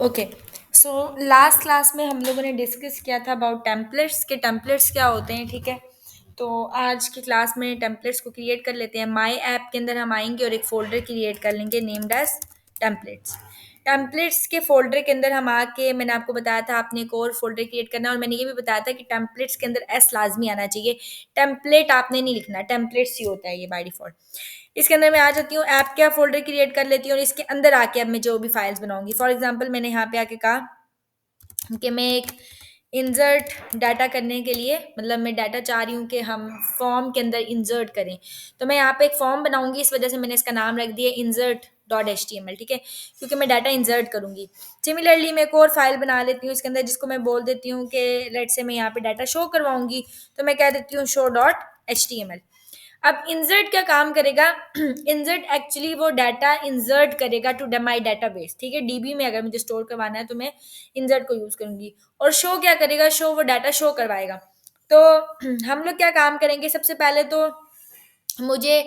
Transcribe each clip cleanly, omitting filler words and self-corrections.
Okay. So last class में हम लोगों ने डिस्कस किया था अबाउट टेम्पलेट्स के टेम्पलेट्स क्या होते हैं, ठीक है। तो आज की क्लास में टेम्पलेट्स को क्रिएट कर लेते हैं। माई ऐप के अंदर हम आएंगे और एक फ़ोल्डर क्रिएट कर लेंगे नेम्ड एज टेम्पलेट्स। टेम्पलेट्स के फ़ोल्डर के अंदर हम आके, मैंने आपको बताया था आपने एक और फ़ोल्डर क्रिएट करना है, और मैंने ये भी बताया था कि टेम्पलेट्स के अंदर एस लाजमी आना चाहिए। टेम्पलेट आपने नहीं लिखना, टेम्पलेट्स ही होता है ये बाय डिफ़ॉल्ट। इसके अंदर मैं आ जाती हूँ, ऐप का फ़ोल्डर क्रिएट कर लेती हूँ और इसके अंदर आके अब मैं जो भी फाइल्स बनाऊंगी, फॉर एग्जांपल मैंने यहाँ पे आके कहा कि मैं एक इंसर्ट डाटा करने के लिए, मतलब मैं डाटा चाह रही हूँ कि हम फॉर्म के अंदर इंसर्ट करें। तो मैं यहाँ पे एक फॉर्म बनाऊंगी, इस वजह से मैंने इसका नाम रख दिया insert dot H T M L, ठीक है, क्योंकि मैं डाटा इंसर्ट करूंगी। सिमिलरली मैं एक और फाइल बना लेती हूँ इसके अंदर, जिसको मैं बोल देती हूँ कि लेट से मैं यहाँ पे डाटा शो करवाऊंगी, तो मैं कह देती हूँ show dot H T M L. अब इंसर्ट क्या काम करेगा? इंसर्ट एक्चुअली वो डाटा इंसर्ट करेगा टू माई डाटाबेस, ठीक है। डीबी में अगर मुझे स्टोर करवाना है तो मैं इंसर्ट को यूज करूंगी। और शो क्या करेगा? शो वो डाटा शो करवाएगा। तो हम लोग क्या काम करेंगे? सबसे पहले तो मुझे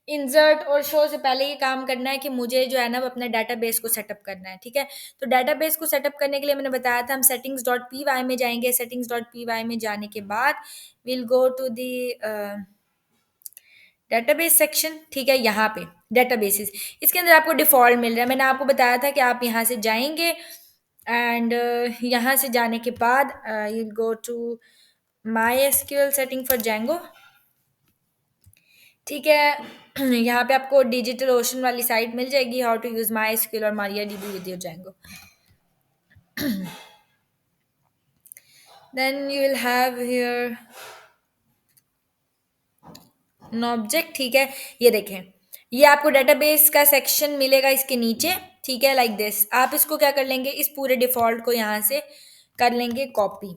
इंसर्ट और शो से पहले ये काम करना है कि मुझे जो है ना वो अपना डाटाबेस को सेटअप करना है, ठीक है। तो डाटाबेस को सेटअप करने के लिए मैंने बताया था हम सेटिंग्स डॉट पी वाई में जाएंगे। सेटिंग्स डॉट पी वाई में जाने के बाद will go to the database section, ठीक है। यहाँ पे डेटाबेसेस, इसके अंदर आपको डिफ़ॉल्ट मिल रहा है। मैंने आपको बताया था कि आप यहाँ से जाएंगे एंड यहाँ से जाने के बाद you go to my SQL setting for Django, ठीक है। यहाँ पे आपको डिजिटल ओशन वाली साइट मिल जाएगी, how to use my SQL और Maria DB with your Django. Then you will have here no object, ठीक है। ये देखें, ये आपको डेटाबेस का सेक्शन मिलेगा इसके नीचे, ठीक है, लाइक दिस। आप इसको क्या कर लेंगे, इस पूरे डिफ़ॉल्ट को यहाँ से कर लेंगे कॉपी।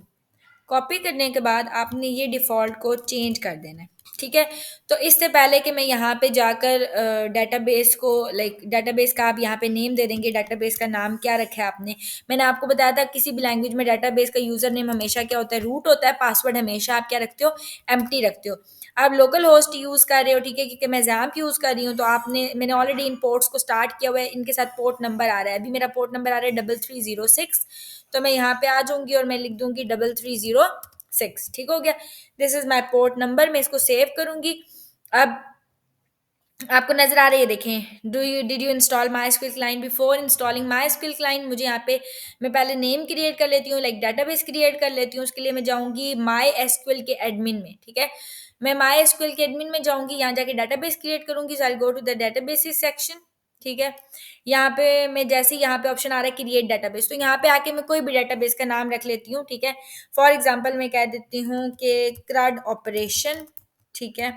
कॉपी करने के बाद आपने ये डिफ़ॉल्ट को चेंज कर देना है, ठीक है। तो इससे पहले कि मैं यहाँ पे जाकर डेटाबेस को, लाइक डेटाबेस का आप यहाँ पे नेम दे देंगे, डेटाबेस का नाम क्या रखा है आपने। मैंने आपको बताया था किसी भी लैंग्वेज में डेटाबेस का यूज़र नेम हमेशा क्या होता है? रूट होता है। पासवर्ड हमेशा आप क्या रखते हो? एम्प्टी रखते हो। आप लोकल होस्ट यूज़ कर रहे हो, ठीक है, क्योंकि मैं जैम्प यूज़ कर रही हूँ, तो आपने, मैंने ऑलरेडी इन पोर्ट्स को स्टार्ट किया हुआ है, इनके साथ पोर्ट नंबर आ रहा है। अभी मेरा पोर्ट नंबर आ रहा है 3306, तो मैं यहाँ पे आ जाऊँगी और मैं लिख दूँगी 3306, ठीक हो गया। This is my port number, मैं इसको सेव करूँगी। अब आपको नजर आ रही है, देखें, did you install my SQL client? Before installing my SQL client, मुझे यहाँ पे, मैं पहले नेम क्रिएट कर लेती हूँ, लाइक डाटाबेस क्रिएट कर लेती हूँ। उसके लिए मैं जाऊँगी माई एसक्यूएल के एडमिन में, ठीक है। मैं माई एसक्यूएल के एडमिन में जाऊँगी, यहाँ जाके डाटाबेस क्रिएट करूँगी। सो आई गो टू द डाटाबेसिस सेक्शन, ठीक है। यहाँ पे मैं जैसे ही, यहाँ पे ऑप्शन आ रहा है क्रिएट डाटाबेस, तो यहाँ पे आके मैं कोई भी डाटाबेस का नाम रख लेती हूँ, ठीक है। फॉर एग्जाम्पल मैं कह देती हूँ कि क्रड ऑपरेशन, ठीक है।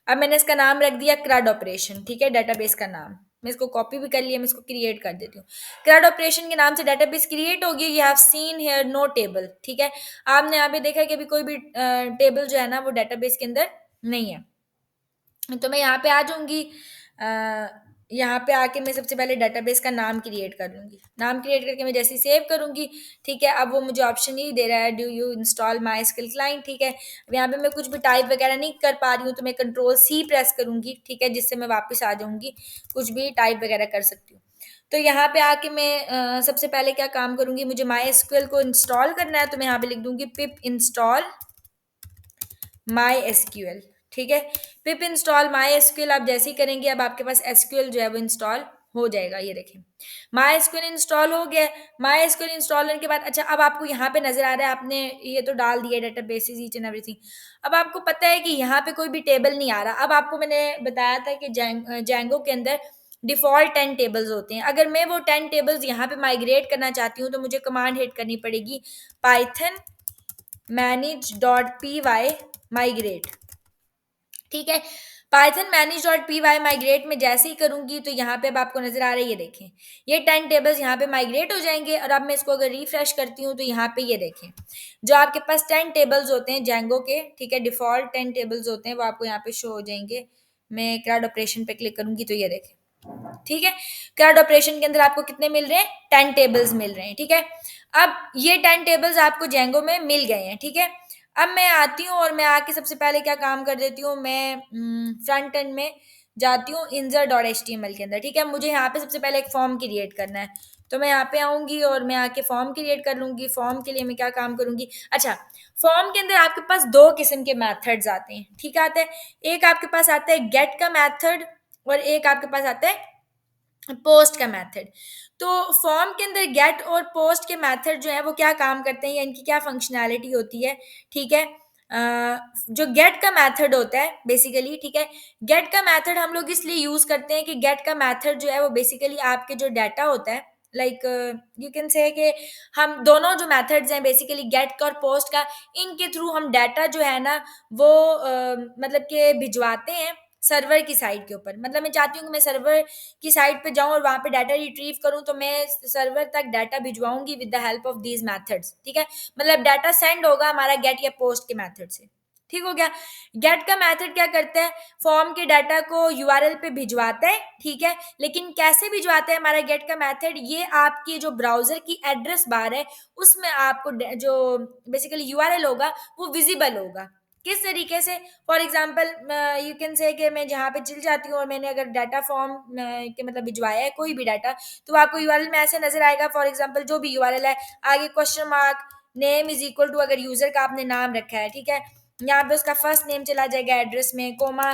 अब मैंने इसका नाम रख दिया क्रड ऑपरेशन, ठीक है, डाटाबेस का नाम। मैं इसको कॉपी भी कर लिया, मैं इसको क्रिएट कर देती हूँ। क्रड ऑपरेशन के नाम से डाटाबेस क्रिएट हो गया। You have seen here no table, ठीक है। आपने यहाँ पे देखा कि अभी कोई भी टेबल जो है ना वो डाटाबेस के अंदर नहीं है। तो मैं यहाँ पे आ जाऊँगी, यहाँ पे आके मैं सबसे पहले डाटाबेस का नाम क्रिएट कर लूँगी। नाम क्रिएट करके मैं जैसे सेव करूँगी, ठीक है। अब वो मुझे ऑप्शन यही दे रहा है, do you install my SQL client, ठीक है। अब यहाँ पे मैं कुछ भी टाइप वगैरह नहीं कर पा रही हूँ, तो मैं कंट्रोल सी प्रेस करूँगी, ठीक है, जिससे मैं वापस आ जाऊँगी, कुछ भी टाइप वगैरह कर सकती हूँ। तो यहाँ पे आके मैं सबसे पहले क्या काम करूँगी, मुझे माई एसक्यूएल को इंस्टॉल करना है, तो मैं यहाँ पे लिख दूँगी पिप इंस्टॉल माई एसक्यूएल, ठीक है। पिप इंस्टॉल माई एसक्यूएल आप जैसे ही करेंगे, अब आपके पास एसक्यूएल जो है वो इंस्टॉल हो जाएगा। ये देखें, माई एसक्यूएल इंस्टॉल हो गया। माई एसक्यूएल इंस्टॉल होने के बाद, अच्छा, अब आपको यहाँ पे नजर आ रहा है, आपने ये तो डाल दिया data basis each and everything. अब आपको पता है कि यहाँ पे कोई भी टेबल नहीं आ रहा। अब आपको मैंने बताया था कि जैंगो के अंदर डिफॉल्ट 10 टेबल्स होते हैं। अगर मैं वो 10 टेबल्स यहाँ पे माइग्रेट करना चाहती हूँ, तो मुझे कमांड हिट करनी पड़ेगी Python manage dot P Y migrate, ठीक है। Python manage dot P Y migrate में जैसे ही करूंगी, तो यहाँ पे अब आपको नजर आ रहा है, ये देखें, ये 10 टेबल्स यहाँ पे माइग्रेट हो जाएंगे। और अब मैं इसको अगर रिफ्रेश करती हूँ, तो यहाँ पे ये देखें, जो आपके पास 10 टेबल्स होते हैं जैंगो के, ठीक है, डिफॉल्ट 10 टेबल्स होते हैं, वो आपको यहाँ पे शो हो जाएंगे। मैं क्राउड ऑपरेशन पे क्लिक करूंगी, तो ये देखें, ठीक है। क्राउड ऑपरेशन के अंदर आपको कितने मिल रहे हैं? 10 टेबल्स मिल रहे हैं, ठीक है। अब ये 10 टेबल्स आपको जेंगो में मिल गए हैं, ठीक है। अब मैं आती हूँ और मैं आके सबसे पहले क्या काम कर देती हूँ, मैं फ्रंट एंड में जाती हूँ insert.html के अंदर, ठीक है। मुझे यहाँ पे सबसे पहले एक फॉर्म क्रिएट करना है, तो मैं यहाँ पे आऊँगी और मैं आके फॉर्म क्रिएट कर लूँगी। फॉर्म के लिए मैं क्या काम करूँगी, अच्छा, फॉर्म के अंदर आपके पास 2 किस्म के मेथड्स आते हैं, ठीक है, आते हैं। एक आपके पास आता है गेट का मेथड और एक आपके पास आता है पोस्ट का मेथड। तो फॉर्म के अंदर गेट और पोस्ट के मेथड जो है वो क्या काम करते हैं या इनकी क्या फंक्शनैलिटी होती है, ठीक है। जो गेट का मेथड होता है बेसिकली, ठीक है, गेट का मेथड हम लोग इसलिए यूज करते हैं कि गेट का मेथड जो है वो बेसिकली आपके जो डाटा होता है, लाइक यू कैन से कि हम दोनों जो मेथड्स हैं बेसिकली गेट का और पोस्ट का, इनके थ्रू हम डाटा जो है ना वो मतलब कि भिजवाते हैं सर्वर की साइट के ऊपर। मतलब मैं चाहती हूँ कि मैं सर्वर की साइट पे जाऊँ और वहाँ पे डाटा रिट्रीव करूँ, तो मैं सर्वर तक डाटा भिजवाऊंगी with the help of these methods, ठीक है। मतलब डाटा सेंड होगा हमारा गेट या पोस्ट के मेथड से, ठीक हो गया। गेट का मेथड क्या करता है, फॉर्म के डाटा को यूआरएल पे भिजवाता है, ठीक है। लेकिन कैसे भिजवाता है हमारा गेट का मेथड, ये आपकी जो ब्राउजर की एड्रेस बार है उसमें आपको जो बेसिकली यूआरएल होगा वो विजिबल होगा। किस तरीके से, for example you can say कि मैं जहाँ पे चल जाती हूँ और मैंने अगर डाटा फॉर्म के मतलब भिजवाया है कोई भी डाटा, तो आपको यूआरएल में ऐसे नजर आएगा, फॉर एग्जाम्पल जो भी यूआरएल है, आगे question mark, name is equal to अगर यूजर का आपने नाम रखा है, ठीक है, यहाँ पे उसका फर्स्ट नेम चला जाएगा एड्रेस में, कोमा,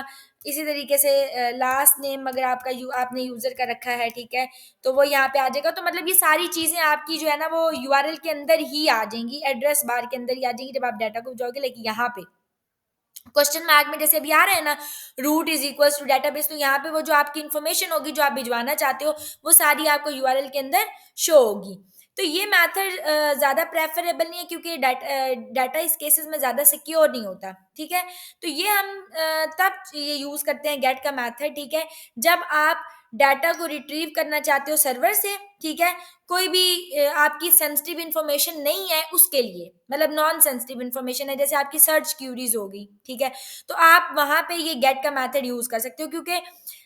इसी तरीके से लास्ट नेम अगर आपका आपने यूजर का रखा है, ठीक है, तो वो यहाँ पे आ जाएगा। तो मतलब ये सारी चीजें आपकी जो है ना वो यूआरएल के अंदर ही आ जाएंगी, एड्रेस बार के अंदर ही आ जाएंगी जब आप डाटा को जाओगे। लेकिन यहाँ पे क्वेश्चन मार्क में जैसे अभी आ रहा है ना, route is equal to database, तो यहाँ पे वो जो आपकी इन्फॉर्मेशन होगी जो आप भिजवाना चाहते हो वो सारी आपको यूआरएल के अंदर शो होगी। तो ये मेथड ज़्यादा प्रेफरेबल नहीं है क्योंकि डाटा इस केसेस में ज़्यादा सिक्योर नहीं होता, ठीक है। तो ये हम तब ये यूज़ करते हैं गेट का मेथड, ठीक है, जब आप डाटा को रिट्रीव करना चाहते हो सर्वर से, ठीक है, कोई भी आपकी सेंसिटिव इन्फॉर्मेशन नहीं है उसके लिए, मतलब नॉन सेंसिटिव इन्फॉर्मेशन है, जैसे आपकी सर्च क्यूरीज होगी, ठीक है, तो आप वहां पे ये गेट का मेथड यूज कर सकते हो। क्योंकि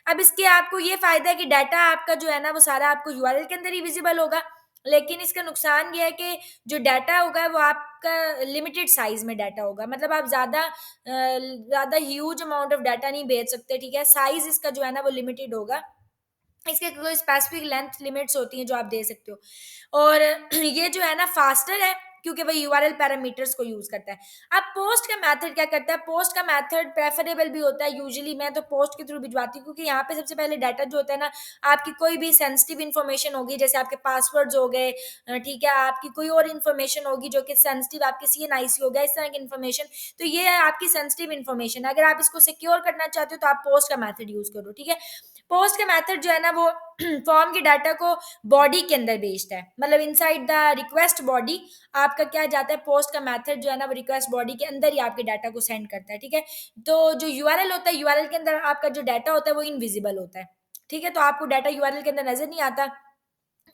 अब इसके आपको ये फायदा है कि डाटा आपका जो है ना वो सारा आपको यूआरएल के अंदर ही विजिबल होगा। लेकिन इसका नुकसान ये है कि जो डाटा होगा वो आपका लिमिटेड साइज में डाटा होगा, मतलब आप ज्यादा ह्यूज अमाउंट ऑफ डाटा नहीं भेज सकते, ठीक है, साइज इसका जो है ना वो लिमिटेड होगा। इसके कोई स्पेसिफिक लेंथ लिमिट्स होती हैं जो आप दे सकते हो। और ये जो है ना फास्टर है क्योंकि वह यूआरएल पैरामीटर्स को यूज करता है। अब पोस्ट का मेथड क्या करता है, पोस्ट का मेथड प्रेफरेबल भी होता है, यूजुअली मैं तो पोस्ट के थ्रू भिजवाती हूँ क्योंकि यहाँ पे सबसे पहले डाटा जो होता है ना, आपकी कोई भी सेंसिटिव इन्फॉर्मेशन होगी, जैसे आपके पासवर्ड्स हो गए, ठीक है, आपकी कोई और इन्फॉर्मेशन होगी जो कि सेंसिटिव, आपके सीएनआईसी हो गया, इस तरह की इन्फॉर्मेशन, तो ये है आपकी सेंसिटिव इन्फॉर्मेशन। अगर आप इसको सिक्योर करना चाहते हो तो आप पोस्ट का मेथड यूज करो, ठीक है। पोस्ट का मेथड जो है ना वो फॉर्म के डाटा को बॉडी के अंदर भेजता है, मतलब इनसाइड द रिक्वेस्ट बॉडी आपका क्या जाता है, पोस्ट का मेथड जो है ना वो रिक्वेस्ट बॉडी के अंदर ही आपके डाटा को सेंड करता है, ठीक है। तो जो यूआरएल होता है, यूआरएल के अंदर आपका जो डाटा होता है वो इनविजिबल होता है, ठीक है, तो आपको डाटा यूआरएल के अंदर नजर नहीं आता।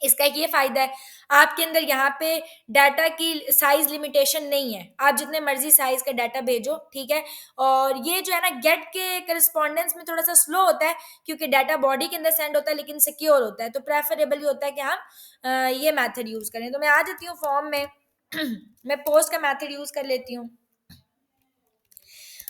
इसका एक ये फायदा है, आपके अंदर यहाँ पे डाटा की साइज लिमिटेशन नहीं है, आप जितने मर्जी साइज का डाटा भेजो, ठीक है। और ये जो है ना गेट के करस्पॉन्डेंस में थोड़ा सा स्लो होता है क्योंकि डाटा बॉडी के अंदर सेंड होता है लेकिन सिक्योर होता है, तो प्रेफरेबल ही होता है कि हम ये मेथड यूज करें। तो मैं आ जाती हूँ फॉर्म में मैं पोस्ट का मेथड यूज कर लेती हूँ।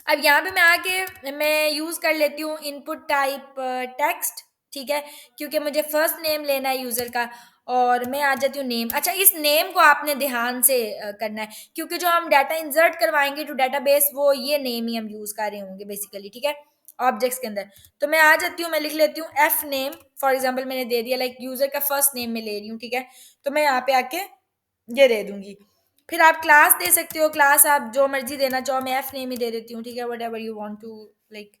अब यहाँ पे मैं आके मैं यूज कर लेती हूँ इनपुट टाइप टेक्स्ट, ठीक है, क्योंकि मुझे फर्स्ट नेम लेना है यूजर का, और मैं आ जाती हूँ नेम। अच्छा, इस नेम को आपने ध्यान से करना है क्योंकि जो हम डाटा इंसर्ट करवाएंगे टू डाटाबेस वो ये नेम ही हम यूज कर रहे होंगे बेसिकली, ठीक है, ऑब्जेक्ट्स के अंदर। तो मैं आ जाती हूँ, मैं लिख लेती हूँ एफ नेम, फॉर एग्जाम्पल मैंने दे दिया, लाइक यूजर का फर्स्ट नेम मैं ले रही हूँ, ठीक है, तो मैं यहाँ पे आके ये दे दूंगी। फिर आप क्लास दे सकते हो, क्लास आप जो मर्जी देना चाहो, मैं एफ नेम ही दे देती हूँ, ठीक है, whatever you want to like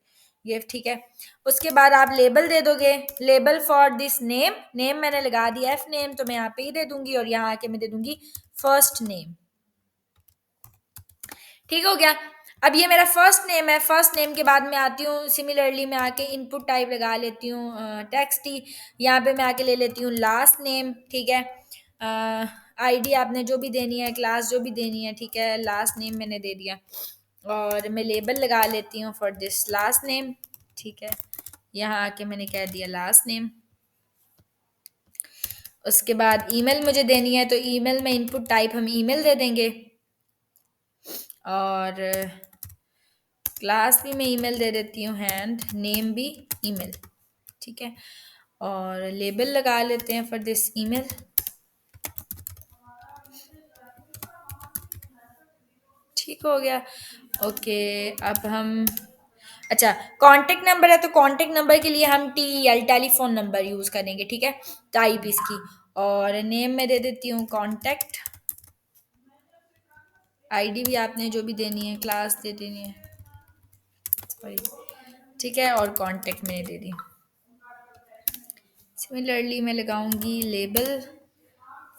give, ठीक है। उसके बाद आप लेबल दे दोगे, label for this name, name मैंने लगा दिया एफ नेम, तो मैं यहाँ पे ही दे दूंगी और यहाँ आके मैं दे दूंगी फर्स्ट नेम, ठीक हो गया। अब ये मेरा फर्स्ट नेम है, फर्स्ट नेम के बाद मैं आती हूँ, सिमिलरली मैं आके इनपुट टाइप लगा लेती हूँ टेक्स्ट ही, यहाँ पे मैं आके ले लेती हूँ लास्ट नेम, ठीक है, आईडी आपने जो भी देनी है, क्लास जो भी देनी है, ठीक है, लास्ट नेम मैंने दे दिया, और मैं लेबल लगा लेती हूँ फॉर दिस लास्ट नेम, ठीक है, यहाँ आके मैंने कह दिया लास्ट नेम। उसके बाद ईमेल मुझे देनी है, तो ईमेल में इनपुट टाइप हम ईमेल दे देंगे, और क्लास भी मैं ईमेल दे देती हूँ एंड नेम भी ईमेल, ठीक है, और लेबल लगा लेते हैं फॉर दिस ईमेल, ठीक हो गया। ओके, अब हम अच्छा, कॉन्टैक्ट नंबर है तो कॉन्टैक्ट नंबर के लिए हम टीएल टेलीफोन नंबर यूज़ करेंगे, ठीक है? टाइप इसकी, और नेम मैं दे देती हूँ कॉन्टैक्ट, आईडी भी आपने जो भी देनी है, क्लास दे देनी है, सॉरी, ठीक है? और कॉन्टैक्ट मैंने दे दी। सिमिलरली मैं लगाऊंगी label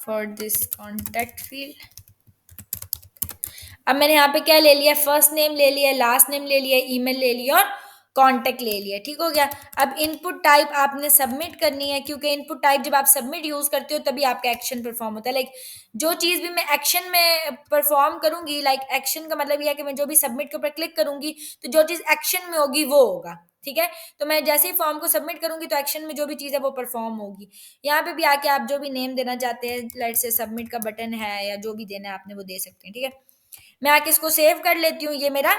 for this contact field. अब मैंने यहाँ पे क्या ले लिया, फर्स्ट नेम ले लिया, लास्ट नेम ले लिया, ईमेल ले लिया और कॉन्टैक्ट ले लिया, ठीक हो गया। अब इनपुट टाइप आपने सबमिट करनी है, क्योंकि इनपुट टाइप जब आप सबमिट यूज करते हो तभी आपका एक्शन परफॉर्म होता है। लाइक जो चीज़ भी मैं एक्शन में परफॉर्म करूंगी, लाइक एक्शन का मतलब यह है कि मैं जो भी सबमिट के ऊपर क्लिक करूंगी तो जो चीज़ एक्शन में होगी वो होगा, ठीक है? तो मैं जैसे ही फॉर्म को सबमिट करूंगी तो एक्शन में जो भी चीज़ है वो परफॉर्म होगी। यहाँ पे भी आके आप जो भी नेम देना चाहते हैं, लाइट से सबमिट का बटन है या जो भी देना है आपने वो दे सकते हैं, ठीक है? मैं आके इसको सेव कर लेती हूँ, ये मेरा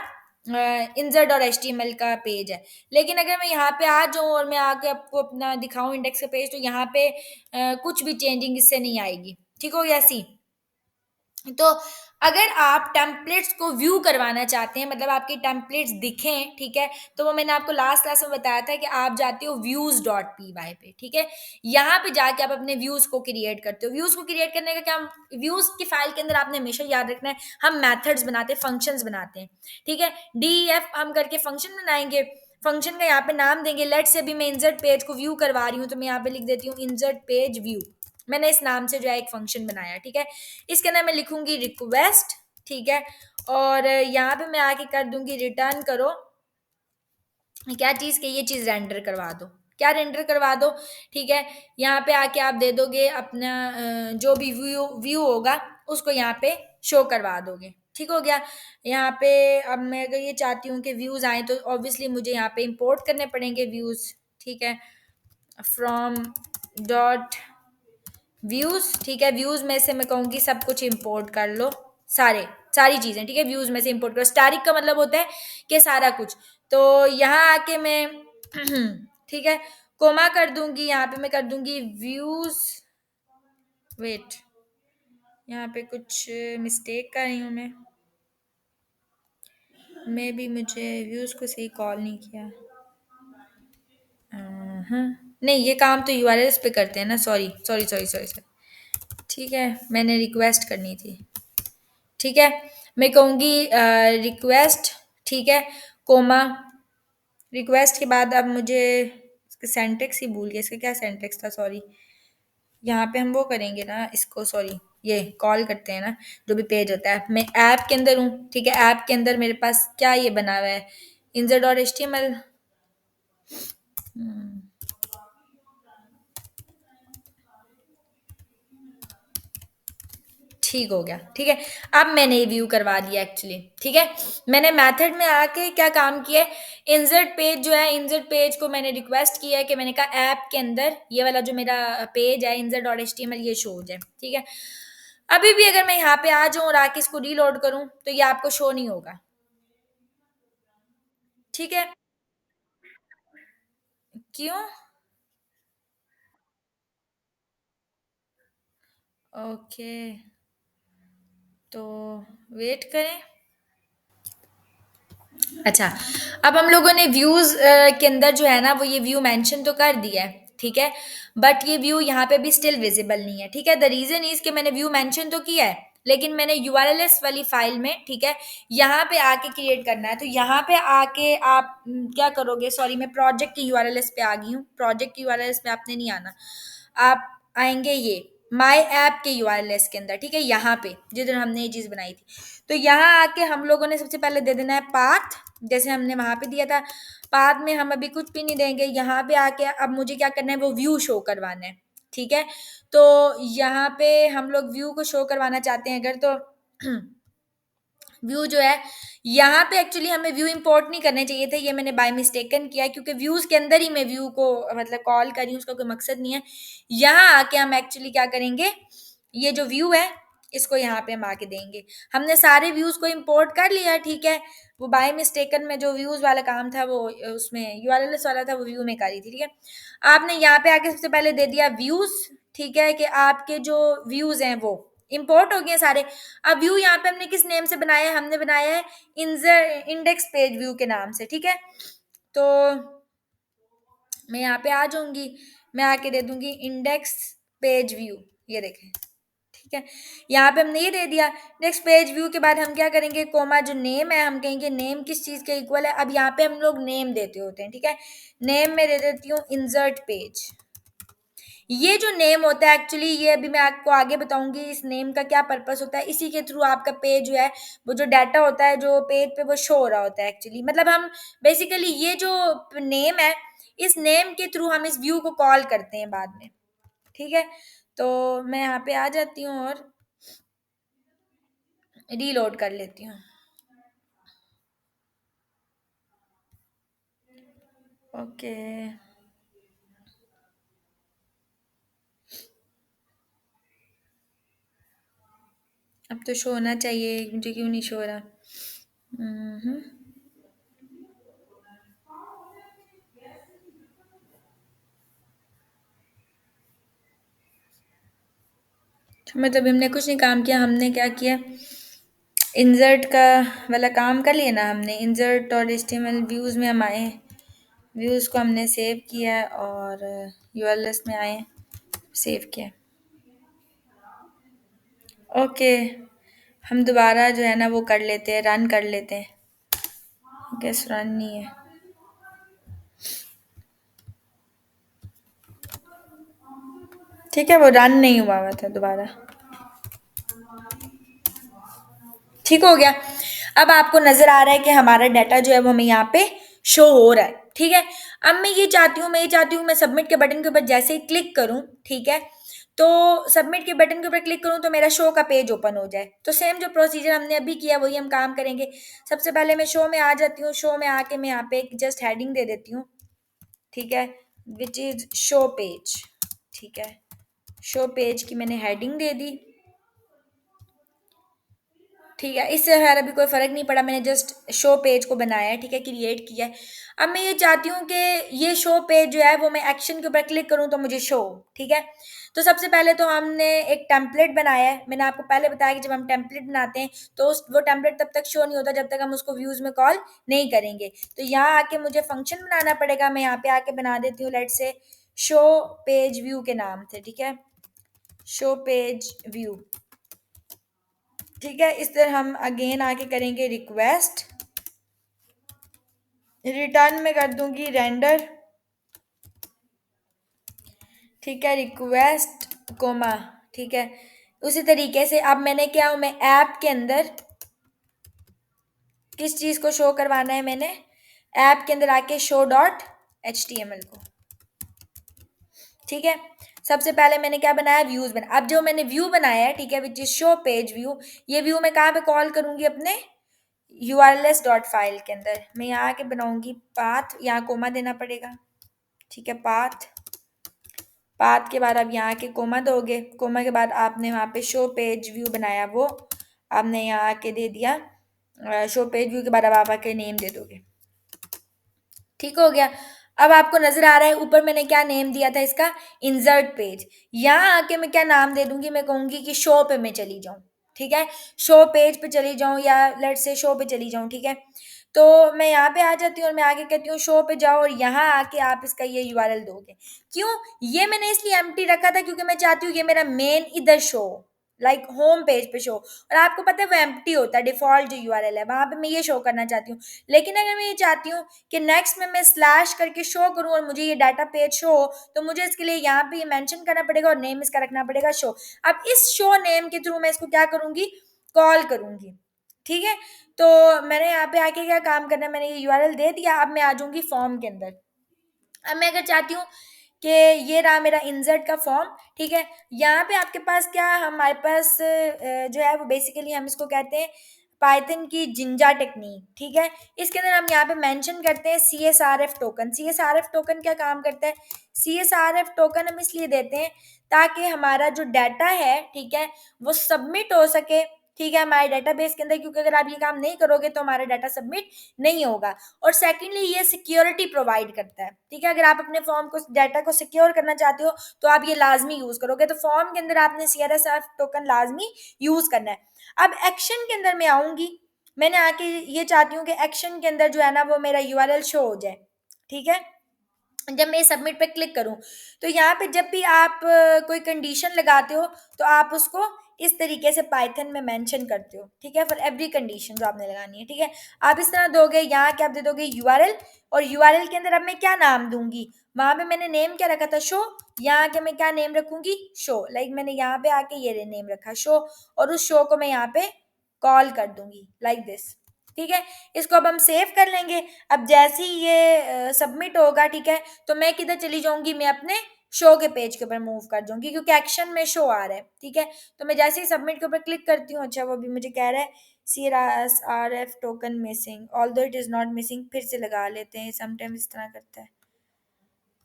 इंसर्ट और एचटीएमएल का पेज है। लेकिन अगर मैं यहाँ पे आ जाऊँ और मैं आके आपको अपना दिखाऊँ इंडेक्स का पेज, तो यहाँ पे कुछ भी चेंजिंग इससे नहीं आएगी, ठीक हो गया सी। तो अगर आप टेम्पलेट्स को व्यू करवाना चाहते हैं, मतलब आपके टेम्पलेट्स दिखें, ठीक है? तो वो मैंने आपको लास्ट क्लास में बताया था कि आप जाते हो व्यूज डॉट पी वाई पे, ठीक है? यहाँ पे जाके आप अपने व्यूज को क्रिएट करते हो। व्यूज को क्रिएट करने का क्या, व्यूज की फाइल के अंदर आपने हमेशा याद रखना है, हम मैथड्स बनाते हैं, फंक्शंस बनाते हैं, ठीक है? डी एफ हम करके फंक्शन बनाएंगे, फंक्शन का यहाँ पे नाम देंगे। लेट से भी मैं इंसर्ट पेज को व्यू करवा रही हूँ तो मैं यहाँ पे लिख देती हूँ इंसर्ट पेज व्यू। मैंने इस नाम से जो है एक फंक्शन बनाया, ठीक है? इसके अंदर मैं लिखूंगी रिक्वेस्ट, ठीक है? और यहाँ पे मैं आके कर दूंगी रिटर्न करो, क्या चीज़ के ये चीज़ रेंडर करवा दो, क्या रेंडर करवा दो, ठीक है? यहाँ पे आके आप दे दोगे अपना जो भी व्यू व्यू होगा उसको यहाँ पे शो करवा दोगे, ठीक हो गया। यहाँ पे अब मैं अगर ये चाहती हूँ कि व्यूज़ आए तो ऑब्वियसली मुझे यहाँ पे इंपोर्ट करने पड़ेंगे व्यूज़, ठीक है? फ्रॉम डॉट व्यूज, ठीक है? व्यूज में से मैं कहूँगी सब कुछ इंपोर्ट कर लो, सारी चीज़ें, ठीक है? व्यूज में से इंपोर्ट करो। स्टैटिक का मतलब होता है कि सारा कुछ। तो यहाँ आके मैं ठीक है, कोमा कर दूंगी, यहाँ पे मैं कर दूंगी व्यूज, वेट, यहाँ पे कुछ मिस्टेक कर रही हूँ मैं, मे भी मुझे व्यूज को सही कॉल नहीं किया। हाँ, नहीं, ये काम तो यूआरएल्स पे करते हैं ना, sorry sorry sorry sorry sorry, ठीक है? मैंने रिक्वेस्ट करनी थी, ठीक है? मैं कहूँगी रिक्वेस्ट, ठीक है, कोमा, रिक्वेस्ट के बाद अब मुझे इसका सेंटेक्स ही भूल गया, इसका क्या सेंटेक्स था, सॉरी। यहाँ पे हम वो करेंगे ना इसको, सॉरी, ये कॉल करते हैं ना जो भी पेज होता है। मैं ऐप के अंदर हूँ, ठीक है? ऐप के अंदर मेरे पास क्या ये बना हुआ है, इंसर्ट और एचटीएमएल। ठीक हो गया, ठीक है? अब मैंने ये व्यू करवा दिया एक्चुअली, ठीक है? मैंने मेथड में आके क्या काम किया है, इंसर्ट पेज जो है, इंसर्ट पेज को मैंने रिक्वेस्ट किया है कि मैंने कहा ऐप के अंदर ये वाला जो मेरा पेज है इंसर्ट डॉट एचटीएमएल ये शो हो जाए, ठीक है? अभी भी अगर मैं यहाँ पे आ जाऊँ और आके इसको रीलोड करूँ तो ये आपको शो नहीं होगा, ठीक है? क्यों? ओके, तो वेट करें। अच्छा, अब हम लोगों ने व्यूज़ के अंदर जो है ना वो ये व्यू मेंशन तो कर दिया है, ठीक है? बट ये व्यू यहाँ पे भी स्टिल विजिबल नहीं है, ठीक है? द रीज़न इज़ कि मैंने व्यू मेंशन तो किया है, लेकिन मैंने यूआरएलएस वाली फाइल में, ठीक है, यहाँ पे आके क्रिएट करना है। तो यहाँ पे आके आप क्या करोगे, सॉरी मैं प्रोजेक्ट की यूआरएलएस पे आ गई हूँ, प्रोजेक्ट की यूआरएलएस पे आपने नहीं आना, आप आएंगे ये माई ऐप के यूआरएलएस के अंदर, ठीक है? यहाँ पे जिधर हमने ये चीज़ बनाई थी, तो यहाँ आके हम लोगों ने सबसे पहले दे देना है पाथ, जैसे हमने वहाँ पे दिया था। पाथ में हम अभी कुछ भी नहीं देंगे, यहाँ पे आके अब मुझे क्या करना है, वो व्यू शो करवाना है, ठीक है? तो यहाँ पे हम लोग व्यू को शो करवाना चाहते हैं अगर, तो व्यू जो है यहाँ पे एक्चुअली हमें व्यू इंपोर्ट नहीं करने चाहिए थे, ये मैंने बाय मिस्टेकन किया है, क्योंकि व्यूज के अंदर ही मैं व्यू को मतलब कॉल करी हूँ, उसका कोई मकसद नहीं है। यहाँ आके हम एक्चुअली क्या करेंगे, ये जो व्यू है इसको यहाँ पे हम आके देंगे। हमने सारे व्यूज को इंपोर्ट कर लिया, ठीक है? वो बाय मिस्टेकन में जो व्यूज वाला काम था वो उसमें यूआरएलएस वाला था वो व्यू में करी थी, ठीक है? आपने यहाँ पे आके सबसे पहले दे दिया व्यूज, ठीक है, कि आपके जो व्यूज हैं वो इंपोर्ट हो गए सारे। अब व्यू यहाँ पे हमने किस नेम से बनाया है, हमने बनाया है इंडेक्स पेज व्यू के नाम से, ठीक है। तो मैं यहाँ पे आ जाऊंगी, मैं आके दे दूंगी इंडेक्स पेज व्यू, ये देखें, ठीक है। यहाँ पे हमने ये दे दिया। नेक्स्ट पेज व्यू के बाद हम क्या करेंगे, कोमा जो नेम है हम कहेंगे नेम किस चीज़ के इक्वल है। अब यहाँ पे हम लोग नेम देते होते हैं, ठीक है। नेम में दे देती हूँ इंसर्ट पेज। ये जो नेम होता है एक्चुअली, ये अभी मैं आपको आगे बताऊंगी इस नेम का क्या पर्पस होता है। इसी के थ्रू आपका पेज जो है, वो जो डाटा होता है जो पेज पे वो शो हो रहा होता है एक्चुअली। मतलब हम बेसिकली ये जो नेम है, इस नेम के थ्रू हम इस व्यू को कॉल करते हैं बाद में, ठीक है। तो मैं यहाँ पे आ जाती हूँ और रीलोड कर लेती हूँ। ओके, अब तो शो होना चाहिए, मुझे क्यों नहीं शो हो रहा। हम्म, मतलब हमने कुछ नहीं काम किया, हमने क्या किया, इंसर्ट का वाला काम कर लिया ना हमने। इंसर्ट और एचटीएमएल व्यूज़ में हम आए हैं, व्यूज़ को हमने सेव किया है और यूआरएलएस में आए, सेव किया। ओके, हम दोबारा जो है ना वो कर लेते हैं, रन कर लेते हैं। गैस रन नहीं है, ठीक है, वो रन नहीं हुआ हुआ था दोबारा, ठीक हो गया। अब आपको नजर आ रहा है कि हमारा डाटा जो है वो हमें यहाँ पे शो हो रहा है, ठीक है। अब मैं ये चाहती हूँ मैं सबमिट के बटन के ऊपर जैसे ही क्लिक करूँ, ठीक है, तो सबमिट के बटन के ऊपर क्लिक करूँ तो मेरा शो का पेज ओपन हो जाए। तो सेम जो प्रोसीजर हमने अभी किया वही हम काम करेंगे। सबसे पहले मैं शो में आ जाती हूँ, शो में आके मैं यहाँ पे एक जस्ट हेडिंग दे देती हूँ, ठीक है, विच इज शो पेज, ठीक है। शो पेज की मैंने हेडिंग दे दी, ठीक है। इससे खैर अभी कोई फ़र्क नहीं पड़ा, मैंने जस्ट शो पेज को बनाया है, ठीक है, क्रिएट किया है। अब मैं ये चाहती हूँ कि ये शो पेज जो है वो मैं एक्शन के ऊपर क्लिक करूँ तो मुझे शो, ठीक है। तो सबसे पहले तो हमने एक टेम्पलेट बनाया है। मैंने आपको पहले बताया कि जब हम टेम्पलेट बनाते हैं तो वो टेम्पलेट तब तक शो नहीं होता जब तक हम उसको व्यूज़ में कॉल नहीं करेंगे। तो यहाँ आके मुझे फंक्शन बनाना पड़ेगा। मैं यहाँ पे आके बना देती हूँ लेट से शो पेज व्यू के नाम से, ठीक है, शो पेज व्यू, ठीक है। इस तरह हम अगेन आके करेंगे रिक्वेस्ट, रिटर्न में कर दूंगी रेंडर, ठीक है, रिक्वेस्ट कोमा, ठीक है। उसी तरीके से अब मैंने क्या, मैं ऐप के अंदर किस चीज़ को शो करवाना है, मैंने ऐप के अंदर आके show dot H T M L को, ठीक है। सबसे पहले मैंने क्या बनाया, व्यूज बना। अब जो मैंने व्यू बनाया है, ठीक है, which is show page view, ये व्यू मैं कहाँ पे कॉल करूंगी, अपने urls डॉट फाइल के अंदर। मैं यहाँ आके बनाऊंगी पाथ, यहाँ कोमा देना पड़ेगा, ठीक है, पाथ। पाथ के बाद अब यहाँ के कोमा दोगे, कोमा के बाद आपने वहाँ पे शो पेज व्यू बनाया वो आपने यहाँ आके दे दिया। शो पेज व्यू के बाद अब आप आके नेम दे दोगे, ठीक हो गया। अब आपको नजर आ रहा है ऊपर मैंने क्या नेम दिया था इसका, इंसर्ट पेज। यहाँ आके मैं क्या नाम दे दूंगी, मैं कहूंगी कि शो पे मैं चली जाऊँ, ठीक है, शो पेज पे चली जाऊँ या लेट से शो पे चली जाऊँ, ठीक है। तो मैं यहाँ पे आ जाती हूँ और मैं आगे कहती हूँ शो पे जाओ और यहाँ आके आप इसका ये यूआरएल दोगे। क्यों, ये मैंने इसलिए एम्प्टी रखा था क्योंकि मैं चाहती हूँ ये मेरा मेन इधर शो, लाइक होम पेज पे शो, और आपको पता है वो एम्प्टी होता है, डिफॉल्ट जो यूआरएल है वहां पे मैं ये शो करना चाहती हूँ। लेकिन अगर मैं ये चाहती हूँ कि नेक्स्ट में मैं स्लैश करके शो करूँ और मुझे ये डाटा पेज शो हो, तो मुझे इसके लिए यहाँ पे ये मेंशन करना पड़ेगा और नेम इसका रखना पड़ेगा शो। अब इस शो नेम के थ्रू मैं इसको क्या करूंगी, कॉल करूंगी, ठीक है। तो मैंने यहाँ पे आके क्या काम करना है, मैंने ये यूआरएल दे दिया। अब मैं आ जाऊंगी फॉर्म के अंदर। अब मैं अगर चाहती हूँ कि ये रहा मेरा इंसर्ट का फॉर्म, ठीक है। यहाँ पे आपके पास क्या, हमारे पास जो है वो बेसिकली हम इसको कहते हैं पाइथन की जिंजा टेक्निक, ठीक है। इसके अंदर हम यहाँ पे मेंशन करते हैं C S R F token. C S R F token क्या काम करता है, C S R F token हम इसलिए देते हैं ताकि हमारा जो डाटा है, ठीक है, वो सबमिट हो सके ठीक है, हमारे डेटाबेस के अंदर, क्योंकि अगर आप ये काम नहीं करोगे तो हमारा डाटा सबमिट नहीं होगा। और सेकेंडली ये सिक्योरिटी प्रोवाइड करता है, ठीक है, अगर आप अपने फॉर्म को डाटा को सिक्योर करना चाहते हो तो आप ये लाजमी यूज करोगे, तो फॉर्म के अंदर आपने CRSF टोकन लाजमी यूज करना है। अब एक्शन के अंदर मैं आऊंगी, मैंने आके ये चाहती हूँ कि एक्शन के अंदर जो है ना वो मेरा URL शो हो जाए, ठीक है। जब मैं सबमिट पे क्लिक करूं तो यहाँ पे जब भी आप कोई कंडीशन लगाते हो तो आप उसको इस तरीके से पाइथन में मेंशन करते हो, ठीक है, फॉर एवरी कंडीशन जो आपने लगानी है, ठीक है। आप इस तरह दोगे, यहाँ के आप दे दोगे URL, और URL के अंदर अब मैं क्या नाम दूंगी, वहां पे मैंने नेम क्या रखा था, शो, यहाँ के मैं क्या नेम रखूंगी, शो, लाइक मैंने यहाँ पे आके ये नेम रखा शो, और उस शो को मैं यहाँ पे कॉल कर दूंगी लाइक दिस, ठीक है। इसको अब हम सेव कर लेंगे। अब जैसे ही ये सबमिट होगा, ठीक है, तो मैं किधर चली जाऊंगी, मैं अपने शो के पेज के ऊपर मूव कर जाऊंगी, क्योंकि एक्शन में शो आ रहा है, ठीक है। तो मैं जैसे ही सबमिट के ऊपर क्लिक करती हूँ, अच्छा वो भी मुझे कह रहा है CRSF token missing, although it is not missing, फिर से लगा लेते हैं, समटाइम इस तरह करता है।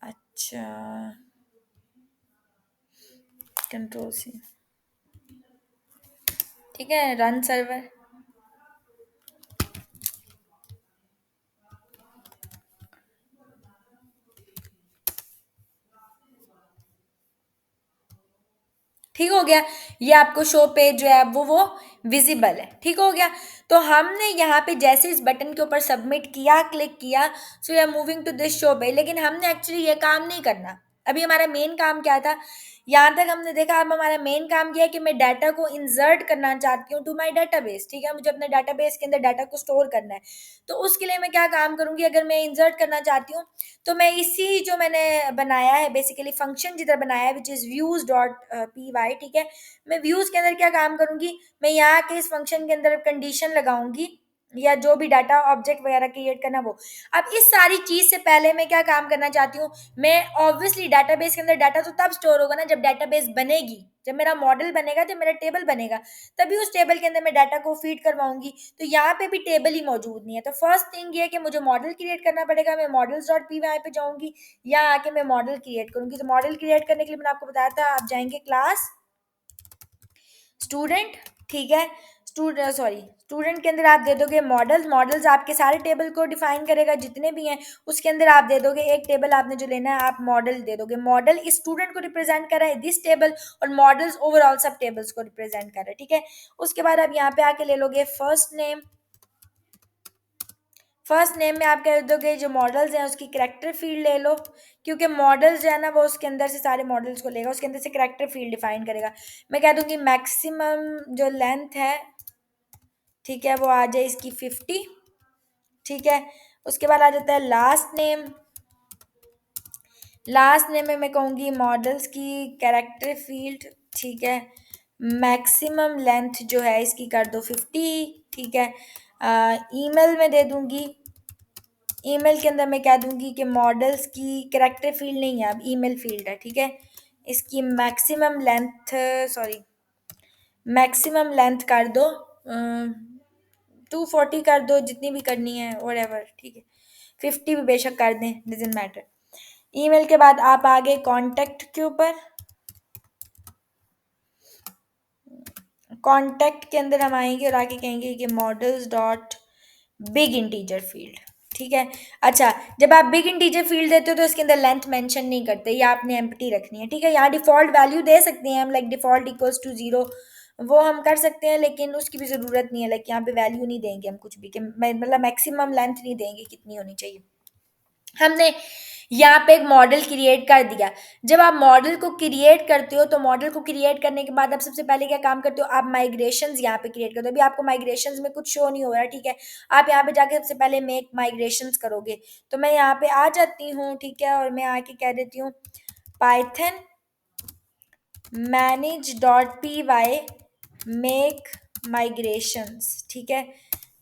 अच्छा, Ctrl+C, ठीक है, रन सर्वर। ठीक हो गया, ये आपको शो पेज जो है वो विजिबल है, ठीक हो गया। तो हमने यहाँ पे जैसे इस बटन के ऊपर सबमिट किया, क्लिक किया, so you are moving to this show page, लेकिन हमने एक्चुअली ये काम नहीं करना। अभी हमारा मेन काम क्या था, यहाँ तक हमने देखा, अब हमारा मेन काम क्या है कि मैं डाटा को इंसर्ट करना चाहती हूँ टू माय डाटाबेस, ठीक है, मुझे अपने डाटाबेस के अंदर डाटा को स्टोर करना है। तो उसके लिए मैं क्या काम करूंगी, अगर मैं इंसर्ट करना चाहती हूँ तो मैं इसी जो मैंने बनाया है बेसिकली फंक्शन जिधर बनाया है, विच इज views.py, ठीक है, मैं व्यूज के अंदर क्या काम करूंगी, मैं यहाँ के इस फंक्शन के अंदर कंडीशन लगाऊंगी, या जो भी डाटा ऑब्जेक्ट वगैरह क्रिएट करना वो। अब इस सारी चीज से पहले मैं क्या काम करना चाहती हूँ, मैं ऑब्वियसली डाटाबेस के अंदर डाटा तो तब स्टोर होगा ना जब डाटाबेस बनेगी, जब मेरा मॉडल बनेगा, जब मेरा टेबल बनेगा, तभी उस टेबल के अंदर मैं डाटा को फीड करवाऊंगी। तो यहाँ पे भी टेबल ही मौजूद नहीं है, तो फर्स्ट थिंग ये है कि मुझे मॉडल क्रिएट करना पड़ेगा। मैं models.py पे जाऊंगी, यहाँ आके मैं मॉडल क्रिएट करूंगी। तो मॉडल क्रिएट करने के लिए मैंने आपको बताया था, आप जाएंगे क्लास स्टूडेंट, ठीक है, स्टूडेंट के अंदर आप दे दोगे मॉडल्स, मॉडल्स आपके सारे टेबल को डिफाइन करेगा जितने भी हैं, उसके अंदर आप दे दोगे एक टेबल आपने जो लेना है, आप मॉडल दे दोगे, मॉडल इस स्टूडेंट को रिप्रेजेंट कर रहा है दिस टेबल, और मॉडल्स ओवरऑल सब टेबल्स को रिप्रेजेंट कर रहा है, ठीक है। उसके बाद आप यहाँ पे आके ले लोगे फर्स्ट नेम, फर्स्ट नेम में आप कह दोगे जो मॉडल्स हैं उसकी करेक्टर फील्ड ले लो, क्योंकि मॉडल्स जो है ना वो उसके अंदर से सारे मॉडल्स को लेगा, उसके अंदर से करेक्टर फील्ड डिफाइन करेगा। मैं कह दूंगी मैक्सिमम जो लेंथ है, ठीक है, वो आ जाए इसकी 50, ठीक है। उसके बाद आ जाता है लास्ट नेम, लास्ट नेम में मैं कहूँगी मॉडल्स की कैरेक्टर फील्ड, ठीक है, मैक्सिमम लेंथ जो है इसकी कर दो 50, ठीक है। ईमेल में दे दूंगी, ईमेल के अंदर मैं कह दूंगी कि मॉडल्स की कैरेक्टर फील्ड नहीं है, अब ईमेल फील्ड है, ठीक है। इसकी maximum length, sorry, maximum length कर दो 240 कर दो, जितनी भी करनी है whatever, ठीक है, 50 भी बेशक कर दें, डजेंट मैटर। ईमेल के बाद आप आ गए कॉन्टैक्ट के ऊपर, कॉन्टैक्ट के अंदर हम आएंगे और आके कहेंगे कि models dot big integer field, ठीक है। अच्छा, जब आप बिग इंटीजर फील्ड देते हो तो इसके अंदर लेंथ मेंशन नहीं करते, ये आपने एम्प्टी रखनी है, ठीक है। यहाँ डिफॉल्ट वैल्यू दे सकते हैं हम, लाइक डिफॉल्ट इक्वल्स टू 0, वो हम कर सकते हैं, लेकिन उसकी भी ज़रूरत नहीं है, लाइक यहाँ पे वैल्यू नहीं देंगे हम कुछ भी, कि मतलब मैक्सिमम लेंथ नहीं देंगे कितनी होनी चाहिए। हमने यहाँ पे एक मॉडल क्रिएट कर दिया। जब आप मॉडल को क्रिएट करते हो तो मॉडल को क्रिएट करने के बाद आप सबसे पहले क्या काम करते हो, आप माइग्रेशंस यहाँ पे क्रिएट करते हो। अभी आपको माइग्रेशंस में कुछ शो नहीं हो रहा, ठीक है, आप यहाँ पे जाके सबसे पहले मेक माइग्रेशंस करोगे। तो मैं यहाँ पे आ जाती हूँ, ठीक है, और मैं आके कह देती हूँ पाइथन manage.py मेक माइग्रेशंस, ठीक है।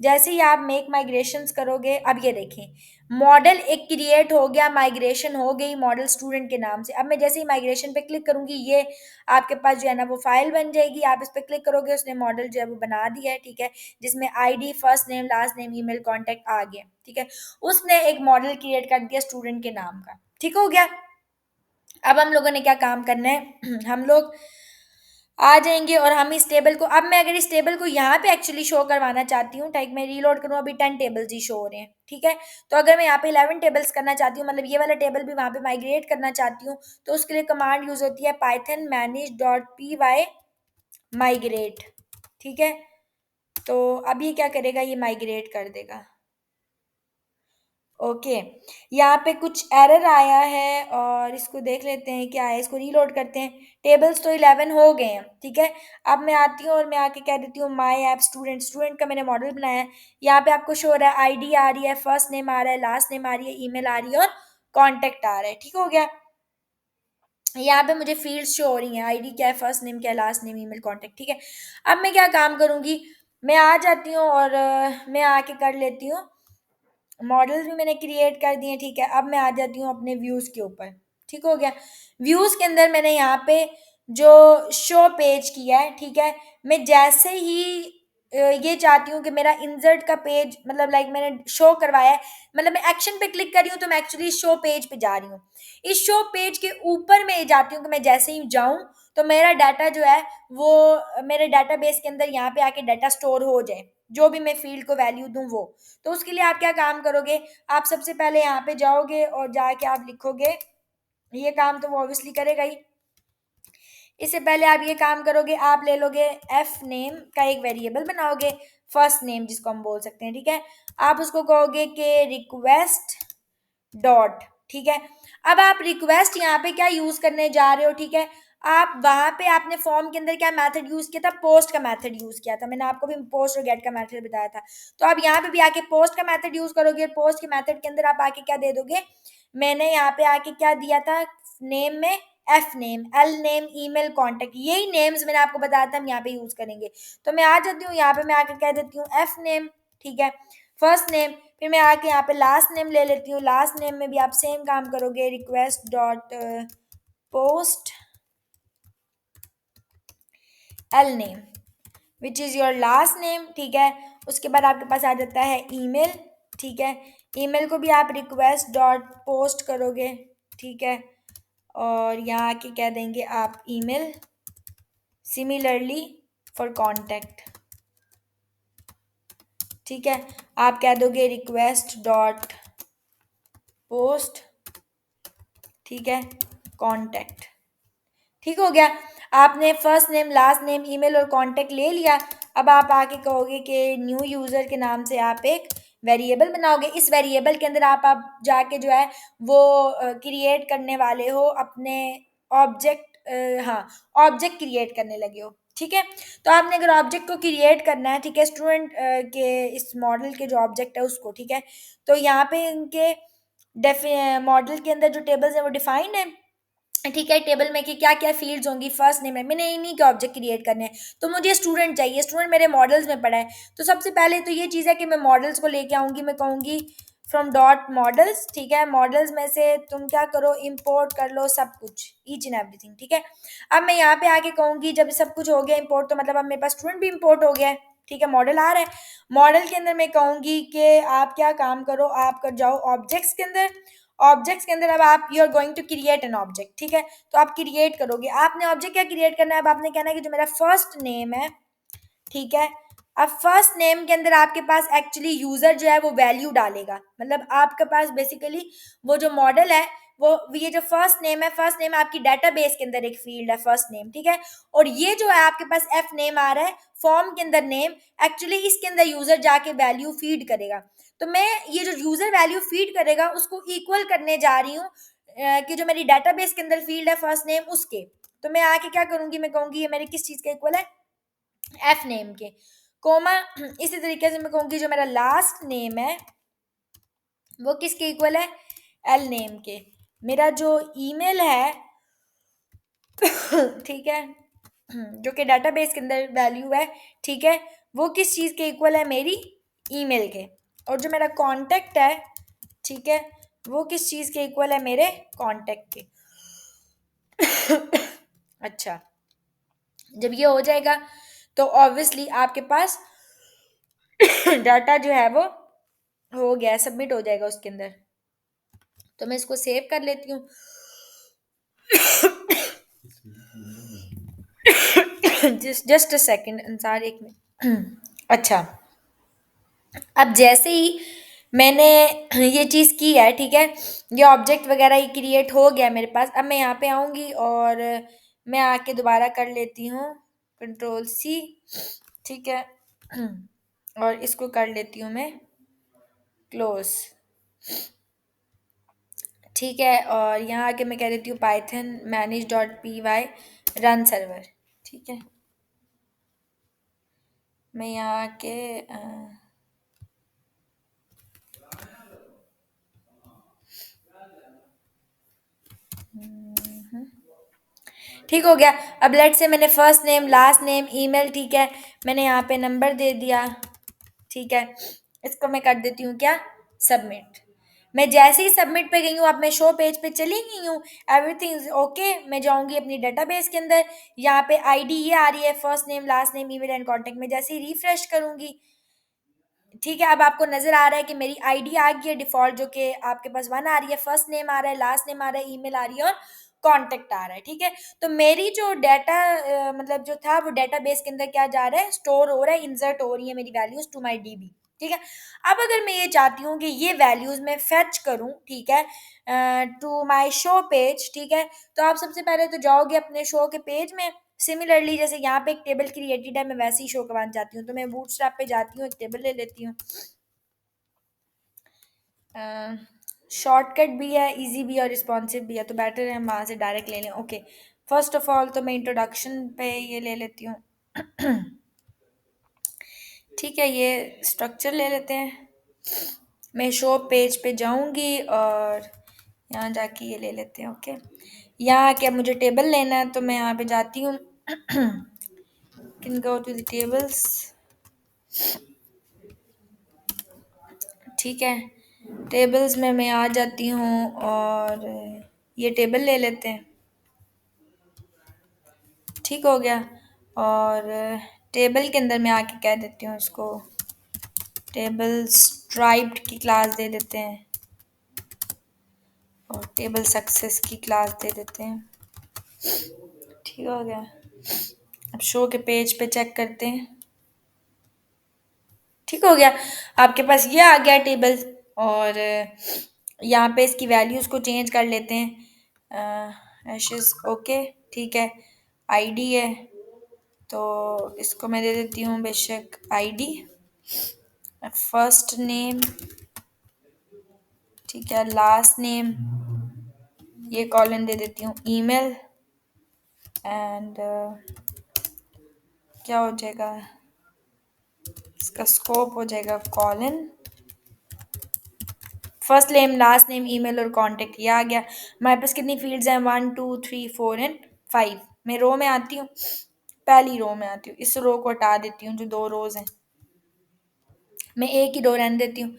जैसे ही आप मेक माइग्रेशंस करोगे, अब ये देखें मॉडल एक क्रिएट हो गया, माइग्रेशन हो गई मॉडल स्टूडेंट के नाम से। अब मैं जैसे ही माइग्रेशन पे क्लिक करूंगी, ये आपके पास जो है ना वो फाइल बन जाएगी, आप इस पर क्लिक करोगे, उसने मॉडल जो है वो बना दिया है, ठीक है, जिसमें ID, first name, last name, email, contact आ गया, ठीक है। उसने एक मॉडल क्रिएट कर दिया स्टूडेंट के नाम का, ठीक हो गया। अब हम लोगों ने क्या काम करना है हम लोग आ जाएंगे और हम इस टेबल को, अब मैं अगर इस टेबल को यहाँ पे एक्चुअली शो करवाना चाहती हूँ, टाइप मैं रीलोड करूँ, अभी 10 टेबल्स ही शो हो रहे हैं, ठीक है। तो अगर मैं यहाँ पे 11 टेबल्स करना चाहती हूँ, मतलब ये वाला टेबल भी वहाँ पे माइग्रेट करना चाहती हूँ, तो उसके लिए कमांड यूज होती है पाइथन manage.py माइग्रेट, ठीक है। तो अब ये क्या करेगा, ये माइग्रेट कर देगा। ओके, यहाँ पे कुछ एरर आया है और इसको देख लेते हैं क्या है, इसको रीलोड करते हैं। टेबल्स तो 11 हो गए हैं, ठीक है। अब मैं आती हूँ और मैं आके कह देती हूँ माई ऐप स्टूडेंट, स्टूडेंट का मैंने मॉडल बनाया है। यहाँ पे आपको शो हो रहा है आईडी आ रही है, फर्स्ट नेम आ रहा है, लास्ट नेम आ रही है, ईमेल आ रही है और कॉन्टेक्ट आ रहा है, ठीक हो गया। यहाँ पे मुझे फील्ड्स शो हो रही हैं, आईडी क्या है, फर्स्ट नेम क्या है, लास्ट नेम, ईमेल, कॉन्टेक्ट, ठीक है। अब मैं क्या काम करूँगी, मैं आ जाती हूँ और मैं आके कर लेती हूँ, मॉडल्स भी मैंने क्रिएट कर दिए, ठीक है। अब मैं आ जाती हूँ अपने व्यूज़ के ऊपर, ठीक हो गया। व्यूज़ के अंदर मैंने यहाँ पे जो शो पेज किया है, ठीक है। मैं जैसे ही ये चाहती हूँ कि मेरा इंसर्ट का पेज, मतलब लाइक मैंने शो करवाया है, मतलब मैं एक्शन पे क्लिक कर रही हूँ तो मैं एक्चुअली शो पेज पे जा रही हूँ। इस शो पेज के ऊपर मैं ये जाती हूँ कि मैं जैसे ही जाऊँ तो मेरा डाटा जो है वो मेरे डाटाबेस के अंदर यहाँ पे आके डाटा स्टोर हो जाए, जो भी मैं फील्ड को वैल्यू दूँ वो। तो उसके लिए आप क्या काम करोगे, आप सबसे पहले यहाँ पे जाओगे और जाके आप लिखोगे, ये काम तो वो ऑब्वियसली करेगा ही। इससे पहले आप ये काम करोगे, आप ले लोगे एफ नेम का एक वेरिएबल बनाओगे, फर्स्ट नेम जिसको हम बोल सकते हैं, ठीक है। आप उसको कहोगे कि रिक्वेस्ट डॉट, ठीक है। अब आप रिक्वेस्ट यहाँ पे क्या यूज करने जा रहे हो, ठीक है। आप वहां पे आपने फॉर्म के अंदर क्या मेथड यूज किया था, पोस्ट का मेथड यूज किया था, मैंने आपको भी पोस्ट और गेट का मेथड बताया था। तो आप यहाँ पे भी आके पोस्ट का मेथड यूज करोगे, पोस्ट के मेथड के अंदर आप आके क्या दे दोगे, मैंने यहाँ पे आके क्या दिया था नेम में, F name, L name, email, contact, यही नेम्स मैंने आपको बताया था हम यहाँ पे यूज करेंगे। तो मैं आ जाती हूँ यहाँ पे, मैं आके कह देती हूँ एफ नेम, ठीक है, फर्स्ट नेम। फिर मैं आके यहाँ पे लास्ट नेम ले लेती हूँ, लास्ट नेम में भी आप सेम काम करोगे, request dot post L name which is your last name, ठीक है। उसके बाद आपके पास आ जाता है ईमेल, ठीक है। ईमेल को भी आप रिक्वेस्ट डॉट पोस्ट करोगे, ठीक है। और यहाँ आके कह देंगे आप ईमेल, सिमिलरली फॉर कॉन्टैक्ट, ठीक है। आप कह दोगे रिक्वेस्ट डॉट पोस्ट, ठीक है, कॉन्टैक्ट, ठीक हो गया। आपने first name, last name, email और कॉन्टैक्ट ले लिया। अब आप आके कहोगे कि न्यू यूज़र के नाम से आप एक वेरिएबल बनाओगे। इस वेरिएबल के अंदर आप जाके जो है वो क्रिएट करने वाले हो अपने ऑब्जेक्ट, हाँ, ऑब्जेक्ट क्रिएट करने लगे हो, ठीक है। तो आपने अगर ऑब्जेक्ट को क्रिएट करना है, ठीक है, स्टूडेंट के इस मॉडल के जो ऑब्जेक्ट है उसको, ठीक है। तो यहाँ पे इनके मॉडल के अंदर जो टेबल्स है वो डिफाइंड है, ठीक है। टेबल में कि क्या क्या फील्ड्स होंगी, फर्स्ट नेम है, मैंने इन्हीं के ऑब्जेक्ट क्रिएट करने हैं। तो मुझे स्टूडेंट चाहिए, स्टूडेंट मेरे मॉडल्स में पड़ा है। तो सबसे पहले तो ये चीज़ है कि मैं मॉडल्स को लेके आऊँगी, मैं कहूँगी फ्रॉम डॉट मॉडल्स, ठीक है। मॉडल्स में से तुम क्या करो, इंपोर्ट कर लो सब कुछ, ईच एंड एवरीथिंग, ठीक है। अब मैं यहाँ पे आके कहूँगी जब सब कुछ हो गया इंपोर्ट, तो मतलब अब मेरे पास स्टूडेंट भी इंपोर्ट हो गया है, ठीक है, मॉडल आ रहा है। मॉडल के अंदर मैं कहूँगी कि आप क्या काम करो, आप कर जाओ ऑब्जेक्ट्स के अंदर। ऑब्जेक्ट्स के अंदर अब आप you are going to create an object, ठीक है। तो आप क्रिएट करोगे, आपने ऑब्जेक्ट क्या क्रिएट करना है, अब आपने कहना है कि जो मेरा फर्स्ट नेम है, ठीक है। अब फर्स्ट नेम के अंदर आपके पास एक्चुअली यूजर जो है वो वैल्यू डालेगा, मतलब आपके पास बेसिकली वो जो मॉडल है वो, ये जो फर्स्ट नेम है, फर्स्ट नेम आपकी डाटाबेस के अंदर एक फील्ड है फर्स्ट नेम, ठीक है। और ये जो है आपके पास एफ नेम आ रहा है फॉर्म के अंदर नेम, एक्चुअली इसके अंदर यूजर जाके वैल्यू फीड करेगा। तो मैं ये जो यूजर वैल्यू फीड करेगा उसको इक्वल करने जा रही हूँ कि जो मेरी डाटाबेस के अंदर फील्ड है फर्स्ट नेम उसके। तो मैं आके क्या करूंगी, मैं कहूंगी ये मेरे किस चीज के इक्वल है, एफ नेम के, कोमा। इसी तरीके से मैं कहूंगी जो मेरा लास्ट नेम है वो किसके इक्वल है, एल नेम के। मेरा जो ईमेल है ठीक है, जो कि डाटाबेस के अंदर वैल्यू है, ठीक है, वो किस चीज़ के इक्वल है, मेरी ईमेल के। और जो मेरा कांटेक्ट है, ठीक है, वो किस चीज़ के इक्वल है, मेरे कांटेक्ट के। अच्छा, जब ये हो जाएगा तो ऑब्वियसली आपके पास डाटा जो है वो हो गया, सबमिट हो जाएगा उसके अंदर। तो मैं इसको सेव कर लेती हूँ। जस्ट अ सेकंड अंसार, एक मिनट। अच्छा, अब जैसे ही मैंने ये चीज़ की है, ठीक है, ये ऑब्जेक्ट वगैरह ये क्रिएट हो गया मेरे पास। अब मैं यहाँ पे आऊँगी और मैं आके दोबारा कर लेती हूँ कंट्रोल सी, ठीक है, और इसको कर लेती हूँ मैं क्लोज, ठीक है, और यहाँ आके मैं कह देती हूँ Python manage dot P Y run server, ठीक है। मैं यहाँ आके ठीक हो गया। अब लेट से मैंने first name last name email, ठीक है, मैंने यहाँ पे नंबर दे दिया, ठीक है, इसको मैं कर देती हूँ क्या, सबमिट। मैं जैसे ही सबमिट पे गई हूँ, अब मैं शो पेज पे चली गई हूँ, एवरीथिंग इज ओके। मैं जाऊँगी अपनी डेटाबेस के अंदर, यहाँ पे आईडी ये आ रही है, first name last name email and contact. में जैसे ही रिफ्रेश करूँगी, ठीक है, अब आपको नजर आ रहा है कि मेरी आईडी आ गई है डिफॉल्ट, जो कि आपके पास वन आ रही है, फर्स्ट नेम आ रहा है, लास्ट नेम आ रहा है, ईमेल आ रही है और कांटेक्ट आ रहा है, ठीक है। तो मेरी जो डाटा मतलब जो था वो डाटाबेस के अंदर क्या जा रहा है, स्टोर हो रहा है, इंसर्ट हो रही है मेरी वैल्यूज टू माई डीबी, ठीक है। अब अगर मैं ये चाहती हूँ कि ये वैल्यूज मैं फेच करूँ, ठीक है, टू माई शो पेज, ठीक है, तो आप सबसे पहले तो जाओगे अपने शो के पेज में। सिमिलरली जैसे यहाँ पे एक टेबल क्रिएटेड है, मैं वैसे ही शो करवाना चाहती हूँ, तो मैं बूटस्ट्रैप पे जाती हूँ, एक टेबल ले लेती हूँ। शॉर्टकट भी है, इजी भी है और रिस्पॉन्सिव भी है, तो बेटर है हम वहाँ से डायरेक्ट ले लें। ओके, फर्स्ट ऑफ ऑल तो मैं इंट्रोडक्शन पे ये ले लेती हूँ। ठीक है, ये स्ट्रक्चर ले लेते हैं। मैं शो पेज पे जाऊंगी और यहाँ जाके ये ले लेते हैं। ओके, यहाँ क्या मुझे टेबल लेना है, तो मैं यहाँ पे जाती हूँ। Can go to the tables, ठीक है, टेबल्स में मैं आ जाती हूँ और ये टेबल ले लेते हैं, ठीक हो गया। और टेबल के अंदर मैं आके कह देती हूँ इसको टेबल स्ट्राइप्ड की क्लास दे देते हैं और टेबल सक्सेस की क्लास दे देते हैं, ठीक हो गया। अब शो के पेज पे चेक करते हैं, ठीक हो गया, आपके पास ये आ गया टेबल। और यहाँ पे इसकी वैल्यूज़ को चेंज कर लेते हैं, एशेस, ओके, ठीक है, आईडी है, तो इसको मैं दे देती हूँ बेशक आईडी, फर्स्ट नेम, ठीक है, लास्ट नेम, ये कॉलन दे देती हूँ, ईमेल एंड क्या हो जाएगा, इसका स्कोप हो जाएगा colon, first name last name email और कांटेक्ट, ये आ गया। हमारे पास कितनी फील्ड्स हैं, 1 2 3 4 एंड 5। मैं रो में आती हूँ, पहली रो में आती हूँ, इस रो को हटा देती हूँ जो दो रोज हैं, मैं एक ही रो रहने देती हूँ।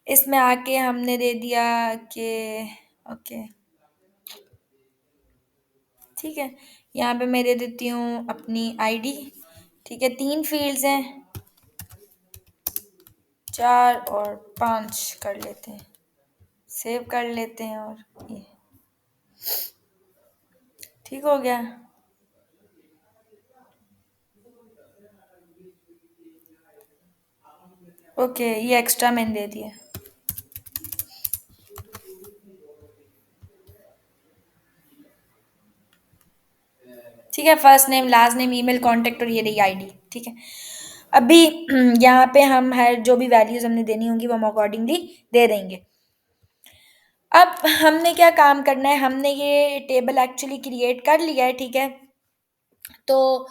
इसमें आके हमने दे दिया कि ओके, ठीक है, यहाँ पे मैं दे देती हूँ अपनी आईडी, ठीक है, 3 फील्ड्स हैं, 4 और 5 कर लेते हैं, सेव कर लेते हैं और ये ठीक हो गया। ओके, ये एक्स्ट्रा मैंने दे दिया, ठीक है, first name last name email contact और ये रही आईडी, ठीक है। अभी यहाँ पे हम हर जो भी वैल्यूज हमने देनी होंगी वो हम अकॉर्डिंगली दे देंगे। अब हमने क्या काम करना है, हमने ये टेबल एक्चुअली क्रिएट कर लिया है, ठीक है, तो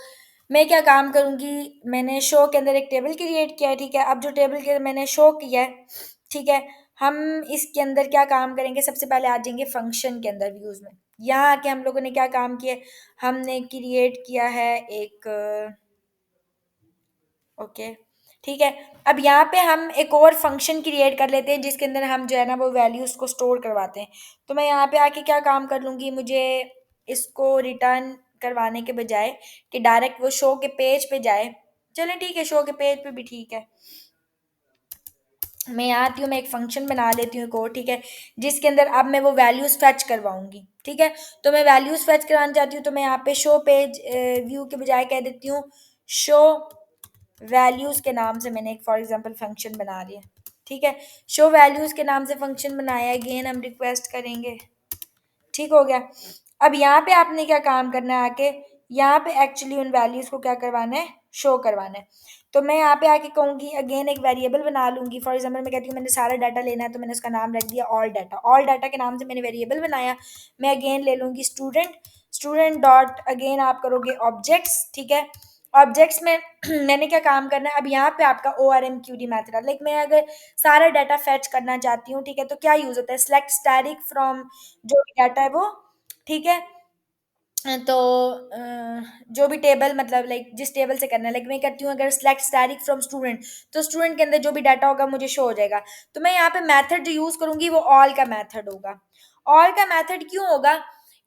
मैं क्या काम करूँगी, मैंने शो के अंदर एक टेबल क्रिएट किया है, ठीक है। अब जो टेबल के मैंने शो किया है, ठीक है, हम इसके अंदर क्या काम करेंगे, सबसे पहले आ जाएंगे फंक्शन के अंदर व्यूज में। यहाँ आके हम लोगों ने क्या काम किया, हमने क्रिएट किया है एक ओके, ठीक है। अब यहाँ पे हम एक और फंक्शन क्रिएट कर लेते हैं जिसके अंदर हम जो है ना वो वैल्यूज को स्टोर करवाते हैं। तो मैं यहाँ पे आके क्या काम कर लूँगी, मुझे इसको रिटर्न करवाने के बजाय कि डायरेक्ट वो शो के पेज पे जाए, चलें ठीक है, शो के पेज पे भी ठीक है, मैं यहाँ आती हूँ, मैं एक फंक्शन बना लेती हूँ कोड, ठीक है, जिसके अंदर अब मैं वो वैल्यूज़ फेच करवाऊंगी, ठीक है। तो मैं वैल्यूज़ फेच करवाना चाहती हूँ, तो मैं यहाँ पे शो पेज व्यू के बजाय कह देती हूँ शो वैल्यूज़ के नाम से मैंने एक फॉर एग्जांपल फंक्शन बना लिया, ठीक है। शो वैल्यूज़ के नाम से फंक्शन बनाया, अगेन हम रिक्वेस्ट करेंगे, ठीक हो गया। अब यहाँ पे आपने क्या काम करना है, आके यहाँ पे एक्चुअली उन वैल्यूज़ को क्या करवाना है, शो करवाना है। तो मैं यहाँ पे आके कहूँगी अगेन एक वेरिएबल बना लूँगी, फॉर एग्जांपल मैं कहती हूँ मैंने सारा डाटा लेना है, तो मैंने उसका नाम रख दिया ऑल डाटा के नाम से मैंने वेरिएबल बनाया। मैं अगेन ले लूँगी स्टूडेंट, स्टूडेंट डॉट अगेन आप करोगे ऑब्जेक्ट्स, ठीक है। ऑब्जेक्ट्स में मैंने क्या काम करना है, अब यहाँ पे आपका ORMQD मेथड है, लाइक मैं अगर सारा डाटा फेच करना चाहती हूँ, ठीक है, तो क्या यूज़ होता है, सेलेक्ट स्टैटिक फ्रॉम जो भी डाटा है वो, ठीक है। तो जो भी टेबल मतलब लाइक जिस टेबल से करना है, लाइक मैं करती हूँ अगर सेलेक्ट स्टैटिक फ्रॉम स्टूडेंट, तो स्टूडेंट के अंदर जो भी डाटा होगा मुझे शो हो जाएगा। तो मैं यहाँ पे मेथड जो यूज़ करूँगी वो ऑल का मेथड होगा। ऑल का मेथड क्यों होगा,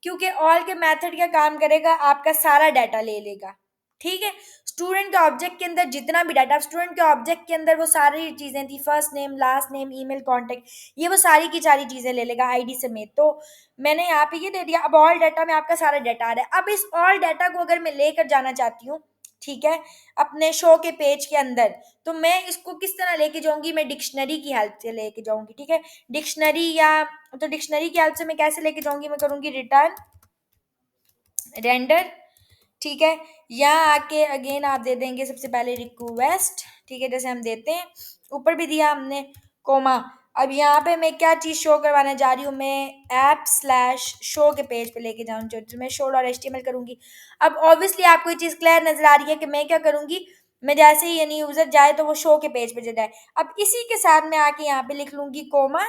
क्योंकि ऑल के मेथड क्या काम करेगा, आपका सारा डाटा ले लेगा, ठीक है। स्टूडेंट के ऑब्जेक्ट के अंदर जितना भी डाटा, स्टूडेंट के ऑब्जेक्ट के अंदर वो सारी चीज़ें थी, first name, last name, email, contact, ये वो सारी की सारी चीज़ें ले लेगा आईडी समेत। तो मैंने यहाँ पे ये दे दिया, अब ऑल डाटा में आपका सारा डाटा आ रहा है। अब इस ऑल डाटा को अगर मैं लेकर जाना चाहती हूँ, ठीक है, अपने शो के पेज के अंदर, तो मैं इसको किस तरह लेके जाऊंगी, मैं डिक्शनरी की हेल्प से लेके जाऊंगी, ठीक है। डिक्शनरी या तो डिक्शनरी की हेल्प से मैं कैसे लेके जाऊंगी, मैं करूंगी रिटर्न रेंडर, ठीक है। यहाँ आके अगेन आप दे देंगे सबसे पहले रिक्वेस्ट, ठीक है, जैसे हम देते हैं, ऊपर भी दिया हमने कोमा। अब यहाँ पे मैं क्या चीज़ शो करवाने जा रही हूँ, मैं ऐप स्लैश शो के पेज पे लेके जाऊँ, जो मैं शो डॉट HTML करूँगी। अब ऑब्वियसली आपको ये चीज़ क्लियर नजर आ रही है कि मैं क्या करूँगी, मैं जैसे ही यानी यूजर जाए तो वो शो के पेज पे जाए। अब इसी के साथ मैं आके यहाँ पे लिख लूंगी कोमा,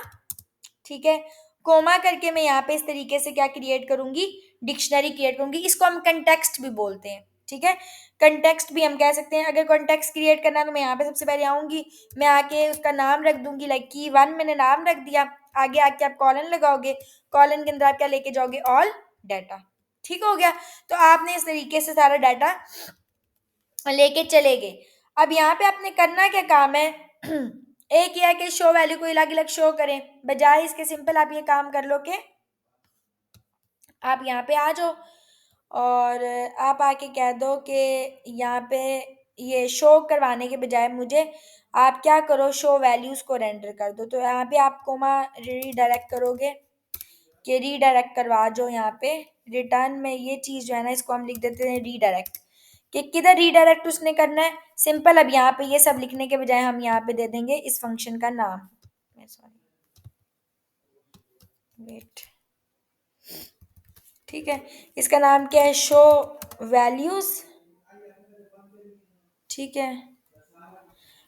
ठीक है। कोमा करके मैं यहाँ पे इस तरीके से क्या क्रिएट करूंगी, डिक्शनरी क्रिएट करूंगी। इसको हम कंटेक्स्ट भी बोलते हैं, ठीक है, कंटेक्स्ट भी हम कह सकते हैं। अगर कंटेक्स्ट क्रिएट करना है तो मैं यहाँ पे सबसे पहले आऊंगी, मैं आके उसका नाम रख दूंगी, लाइक की1 मैंने नाम रख दिया। आगे आके आप कॉलन लगाओगे, कॉलन के अंदर आप क्या लेके जाओगे, ऑल डाटा, ठीक हो गया। तो आपने इस तरीके से सारा डाटा लेके चले गए। अब यहाँ पे आपने करना क्या काम है, एक ये है कि शो वैल्यू को अलग अलग शो करें, बजाय इसके सिंपल आप ये काम कर लो कि आप यहाँ पे आ जाओ और आप आके कह दो कि यहाँ पे ये शो करवाने के बजाय मुझे आप क्या करो, शो वैल्यूज़ को रेंडर कर दो। तो यहाँ पे आप कोमा रीडायरेक्ट करोगे कि रीडायरेक्ट करवा जो यहाँ पे रिटर्न में ये चीज़ जो है ना, इसको हम लिख देते हैं रीडायरेक्ट, कि किधर रीडायरेक्ट उसने करना है, सिंपल। अब यहाँ पे ये सब लिखने के बजाय हम यहाँ पे दे देंगे इस फंक्शन का नाम, सॉरी वेट, ठीक है, इसका नाम क्या है, शो वैल्यूज, ठीक है,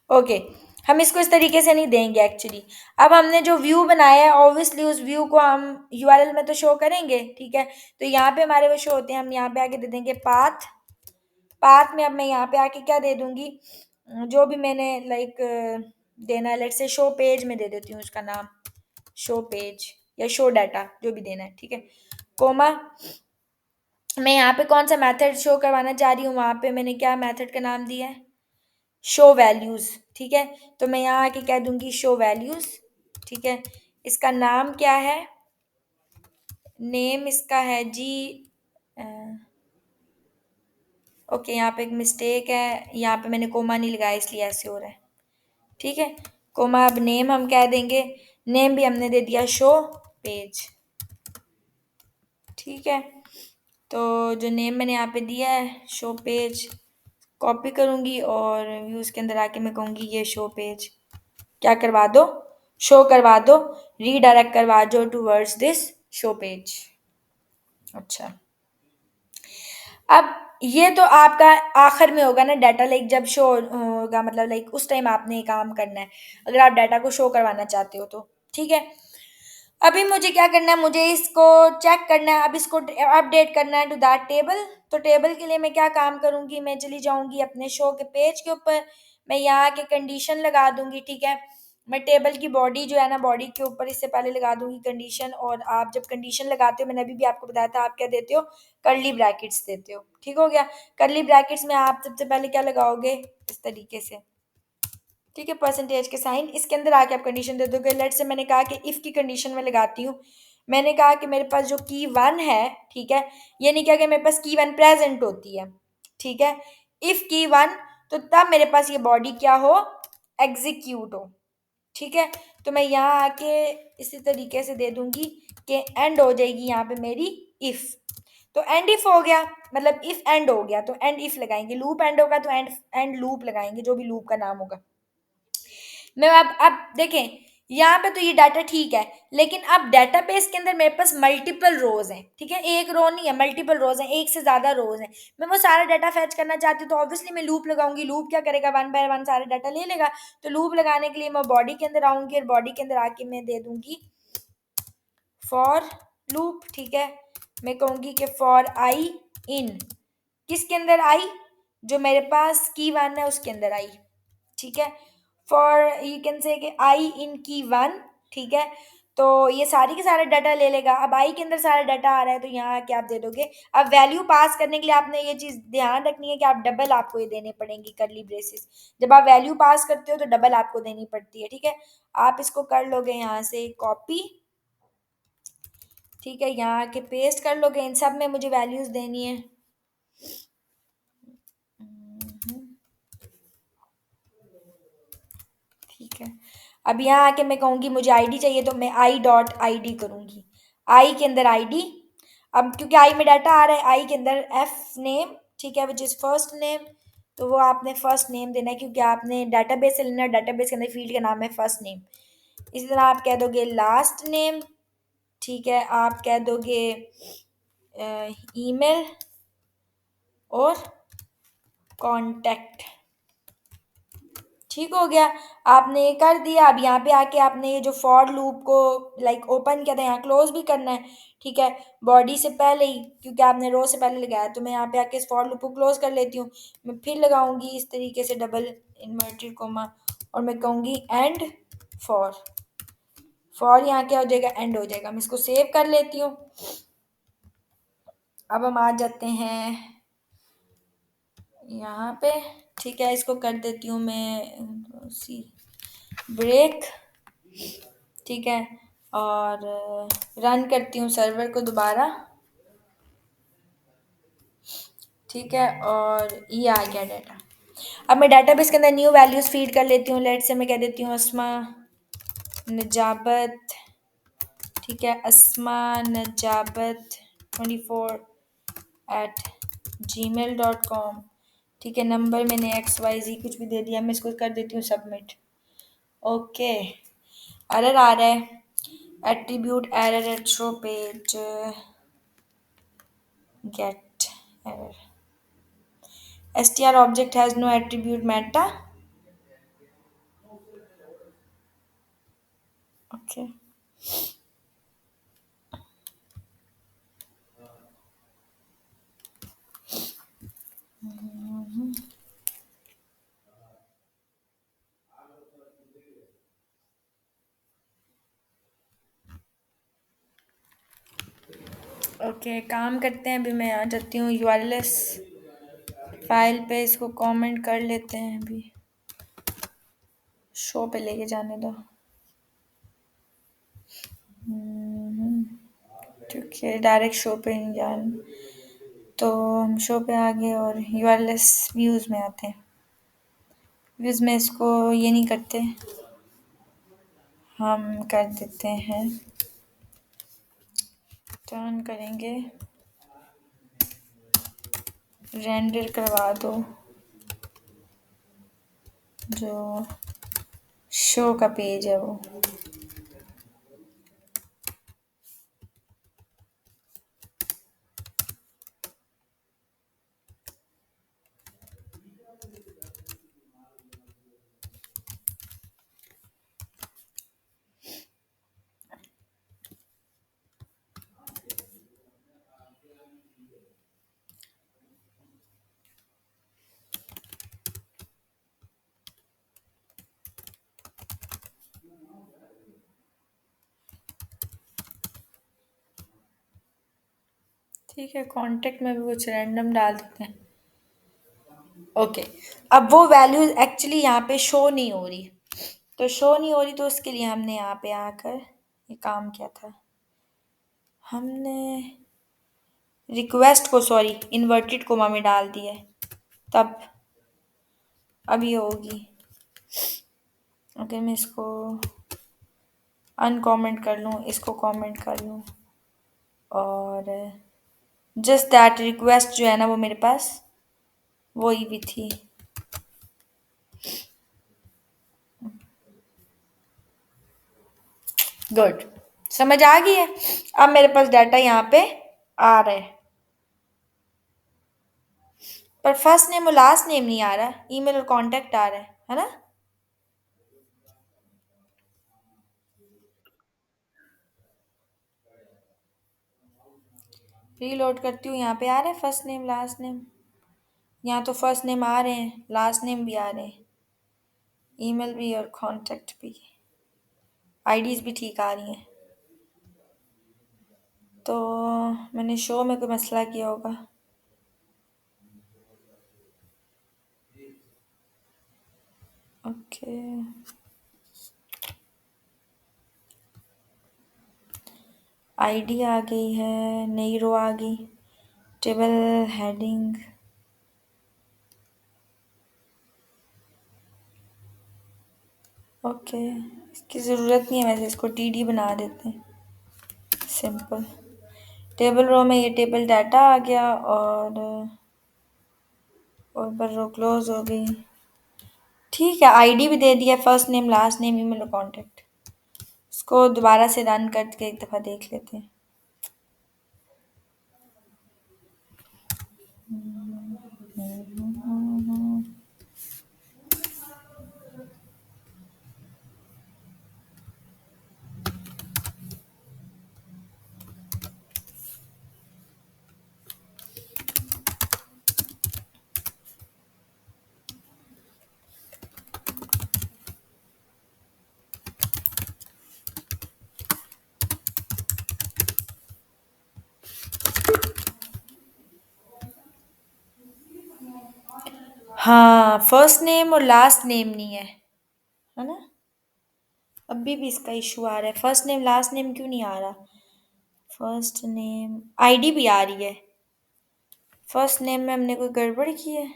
ओके। हम इसको इस तरीके से नहीं देंगे एक्चुअली। अब हमने जो व्यू बनाया है ऑब्वियसली उस व्यू को हम URL में तो शो करेंगे, ठीक है। तो यहाँ पे हमारे वो शो होते हैं, हम यहाँ पे आके दे देंगे पाथ, पाथ में अब मैं यहाँ पे आके क्या दे दूंगी, जो भी मैंने लाइक देना है, लेट्स से शो पेज में दे देती हूँ उसका नाम, शो पेज या शो डाटा जो भी देना है, ठीक है। कोमा मैं यहाँ पे कौन सा मेथड शो करवाना चाह रही हूँ, वहाँ पे मैंने क्या मेथड का नाम दिया है, शो वैल्यूज़, ठीक है। तो मैं यहाँ आके कह दूंगी शो वैल्यूज़, ठीक है। इसका नाम क्या है, नेम इसका है जी, ओके, यहाँ पे एक मिस्टेक है, यहाँ पे मैंने कोमा नहीं लगाया इसलिए ऐसे हो रहा है, ठीक है। कोमा अब नेम हम कह देंगे, नेम भी हमने दे दिया शो पेज, ठीक है। तो जो नेम मैंने यहाँ पे दिया है शो पेज, कॉपी करूँगी और व्यूज़ के अंदर आके मैं कहूँगी ये शो पेज क्या करवा दो, शो करवा दो, रीडायरेक्ट करवा दो टूवर्ड्स दिस शो पेज। अच्छा, अब ये तो आपका आखिर में होगा ना डाटा, लाइक जब शो होगा, मतलब लाइक उस टाइम आपने ये काम करना है अगर आप डाटा को शो करवाना चाहते हो तो, ठीक है। अभी मुझे क्या करना है, मुझे इसको चेक करना है, अब इसको अपडेट करना है टू दैट टेबल। तो टेबल के लिए मैं क्या काम करूंगी, मैं चली जाऊंगी अपने शो के पेज के ऊपर, मैं यहाँ के कंडीशन लगा दूंगी, ठीक है। मैं टेबल की बॉडी जो है ना, बॉडी के ऊपर इससे पहले लगा दूंगी कंडीशन, और आप जब कंडीशन लगाते हो, मैंने अभी भी आपको बताया था, आप क्या देते हो, कर्ली ब्रैकेट्स देते हो, ठीक हो गया। कर्ली ब्रैकेट्स में आप सबसे पहले क्या लगाओगे, इस तरीके से, ठीक है, परसेंटेज के साइन, इसके अंदर आके आप कंडीशन दे दोगे। लेट से मैंने कहा कि इफ़ की कंडीशन में लगाती हूँ। मैंने कहा कि मेरे पास जो की वन है, ठीक है, ये नहीं क्या कि मेरे पास की वन प्रेजेंट होती है, ठीक है। इफ़ की वन, तो तब मेरे पास ये बॉडी क्या हो, एग्जीक्यूट हो, ठीक है। तो मैं यहाँ आके इसी तरीके से दे दूंगी कि एंड हो जाएगी यहाँ पे मेरी इफ़। तो एंड इफ हो गया, मतलब इफ एंड हो गया तो एंड इफ लगाएंगे, लूप एंड होगा तो एंड एंड लूप लगाएंगे, जो भी लूप का नाम होगा। मैं अब देखें, यहाँ पे तो ये डाटा ठीक है, लेकिन अब डेटाबेस के अंदर मेरे पास मल्टीपल रोज हैं, ठीक है, एक रो नहीं है, मल्टीपल रोज हैं, एक से ज्यादा रोज हैं। मैं वो सारा डाटा फैच करना चाहती हूँ, तो ऑब्वियसली मैं लूप लगाऊंगी। लूप क्या करेगा, वन बाय वन सारे डाटा ले लेगा। तो लूप लगाने के लिए मैं बॉडी के अंदर आऊंगी, और बॉडी के अंदर आके मैं दे दूंगी फॉर लूप, ठीक है। मैं कहूंगी कि फॉर आई इन, किसके अंदर आई, जो मेरे पास की वन है उसके अंदर आई, ठीक है। फॉर यू कैन से कि आई इन की वन, ठीक है। तो ये सारी के सारे डाटा ले लेगा। अब आई के अंदर सारा डाटा आ रहा है, तो यहाँ आके आप दे दोगे। अब वैल्यू पास करने के लिए आपने ये चीज़ ध्यान रखनी है कि आप डबल आपको ये देने पड़ेंगी, करली ब्रेसेस। जब आप वैल्यू पास करते हो तो डबल आपको देनी पड़ती है, ठीक है। आप इसको कर लोगे यहाँ से कॉपी, ठीक है, यहाँ आके पेस्ट कर लोगे। इन सब में मुझे वैल्यूज देनी है। ठीक है, अब यहाँ आके मैं कहूँगी मुझे आईडी चाहिए, तो मैं आई डॉट आई डी करूँगी। आई के अंदर आईडी, अब क्योंकि आई में डाटा आ रहा है, आई के अंदर एफ नेम, ठीक है, विच इज़ फर्स्ट नेम। तो वो आपने फर्स्ट नेम देना है, क्योंकि आपने डाटाबेस से लेना है, डाटाबेस के अंदर फील्ड का नाम है फर्स्ट नेम। इसी तरह आप कह दोगे लास्ट नेम, ठीक है, आप कह दोगे ईमेल और कांटेक्ट, ठीक हो गया। आपने ये कर दिया। अब यहाँ पे आके आपने ये जो फॉर लूप को लाइक ओपन किया था, यहाँ क्लोज भी करना है, ठीक है, बॉडी से पहले ही, क्योंकि आपने रो से पहले लगाया। तो मैं यहाँ पे आके इस फॉर लूप को क्लोज कर लेती हूँ। मैं फिर लगाऊंगी इस तरीके से डबल इन्वर्टेड कोमा, और मैं कहूँगी एंड फॉर। फॉर यहाँ क्या हो जाएगा, एंड हो जाएगा। मैं इसको सेव कर लेती हूँ। अब हम आ जाते हैं यहाँ पे, ठीक है, इसको कर देती हूँ मैं सी ब्रेक, ठीक है, और रन करती हूँ सर्वर को दोबारा, ठीक है, और ये आ गया डाटा। अब मैं डाटाबेस के अंदर न्यू वैल्यूज फीड कर लेती हूँ। लेट से मैं कह देती हूँ अस्मा नजाबत, ठीक है, अस्मा नजाबत 24@gmail.com, ठीक है। नंबर मैंने XYZ कुछ भी दे दिया। मैं इसको कर देती हूँ सबमिट। ओके, एरर आ रहा है, attribute error at show page, get error, str object has no attribute meta, okay. Okay, काम करते हैं। अभी मैं आ जाती हूँ यूआरएलएस फाइल पे, इसको कमेंट कर लेते हैं। अभी शो पे लेके जाने दो, क्योंकि डायरेक्ट शो पे नहीं जान। तो हम शो पे आ गए और यूआरएलएस व्यूज़ में आते हैं। व्यूज़ में इसको ये नहीं करते, हम कर देते हैं, टर्न करेंगे, रेंडर करवा दो जो शो का पेज है वो। ठीक है, कांटेक्ट में भी कुछ रैंडम डाल देते हैं। ओके, अब वो वैल्यूज एक्चुअली यहाँ पे शो नहीं हो रही, तो शो नहीं हो रही तो उसके लिए हमने यहाँ पे आकर ये काम किया था, हमने रिक्वेस्ट को, सॉरी, इन्वर्टेड कोमा में डाल दिया है, तब अब ये होगी। अगर मैं इसको अनकमेंट कर लूँ, इसको कमेंट कर लूँ, और जस्ट दैट रिक्वेस्ट जो है ना वो मेरे पास वही भी थी। गुड, समझ आ गई है। अब मेरे पास डाटा यहाँ पे आ रहा है, पर फर्स्ट नेम और लास्ट नेम नहीं आ रहा, ईमेल और कांटेक्ट आ रहा है ना। रीलोड करती हूँ, यहाँ पे आ रहा है फर्स्ट नेम लास्ट नेम, यहाँ तो फर्स्ट नेम आ रहे हैं, लास्ट नेम भी आ रहे हैं, ईमेल भी और कांटेक्ट भी, आईडीज भी ठीक आ रही हैं। तो मैंने शो में कोई मसला किया होगा। ओके, आईडी आ गई है, नई रो आ गई, टेबल हेडिंग, ओके, इसकी ज़रूरत नहीं है वैसे, इसको टीडी बना देते हैं, सिंपल। टेबल रो में ये टेबल डाटा आ गया, और पर रो क्लोज हो गई। ठीक है, आईडी भी दे दिया, first name last name email और कॉन्टेक्ट। इसको दोबारा से रन करके एक दफ़ा देख लेते हैं। हाँ, फर्स्ट नेम और लास्ट नेम नहीं है ना। अभी भी इसका इशू आ रहा है, फर्स्ट नेम लास्ट नेम क्यों नहीं आ रहा। फर्स्ट नेम आईडी भी आ रही है, फर्स्ट नेम में हमने कोई गड़बड़ की है।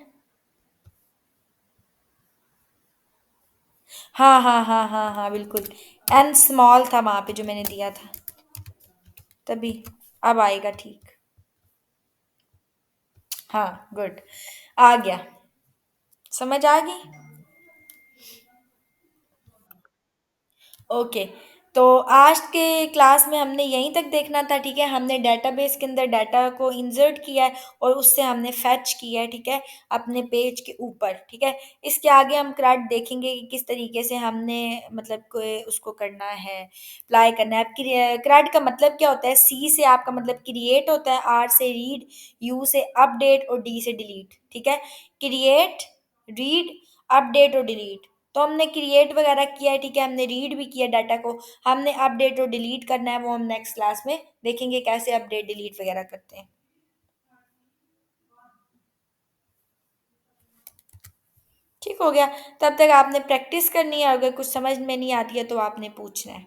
हाँ हाँ हाँ हाँ हाँ, बिल्कुल, एन स्मॉल था वहाँ पे जो मैंने दिया था, तभी। अब आएगा ठीक। हाँ, गुड, आ गया, समझ आ गई। ओके, तो आज के क्लास में हमने यहीं तक देखना था, ठीक है। हमने डेटाबेस के अंदर डाटा को इंसर्ट किया है और उससे हमने फैच किया है, ठीक है, अपने पेज के ऊपर, ठीक है। इसके आगे हम क्रैड देखेंगे कि किस तरीके से हमने मतलब उसको करना है, अप्लाई करना है। अब क्रैड का मतलब क्या होता है, सी से आपका मतलब क्रिएट होता है, आर से रीड, यू से अपडेट और डी से डिलीट, ठीक है। क्रिएट, रीड, अपडेट और डिलीट। तो हमने क्रिएट वगैरह किया है, ठीक है, हमने रीड भी किया डाटा को, हमने अपडेट और डिलीट करना है, वो हम नेक्स्ट क्लास में देखेंगे कैसे अपडेट डिलीट वगैरह करते हैं। ठीक हो गया, तब तक आपने प्रैक्टिस करनी है, अगर कुछ समझ में नहीं आती है तो आपने पूछना है।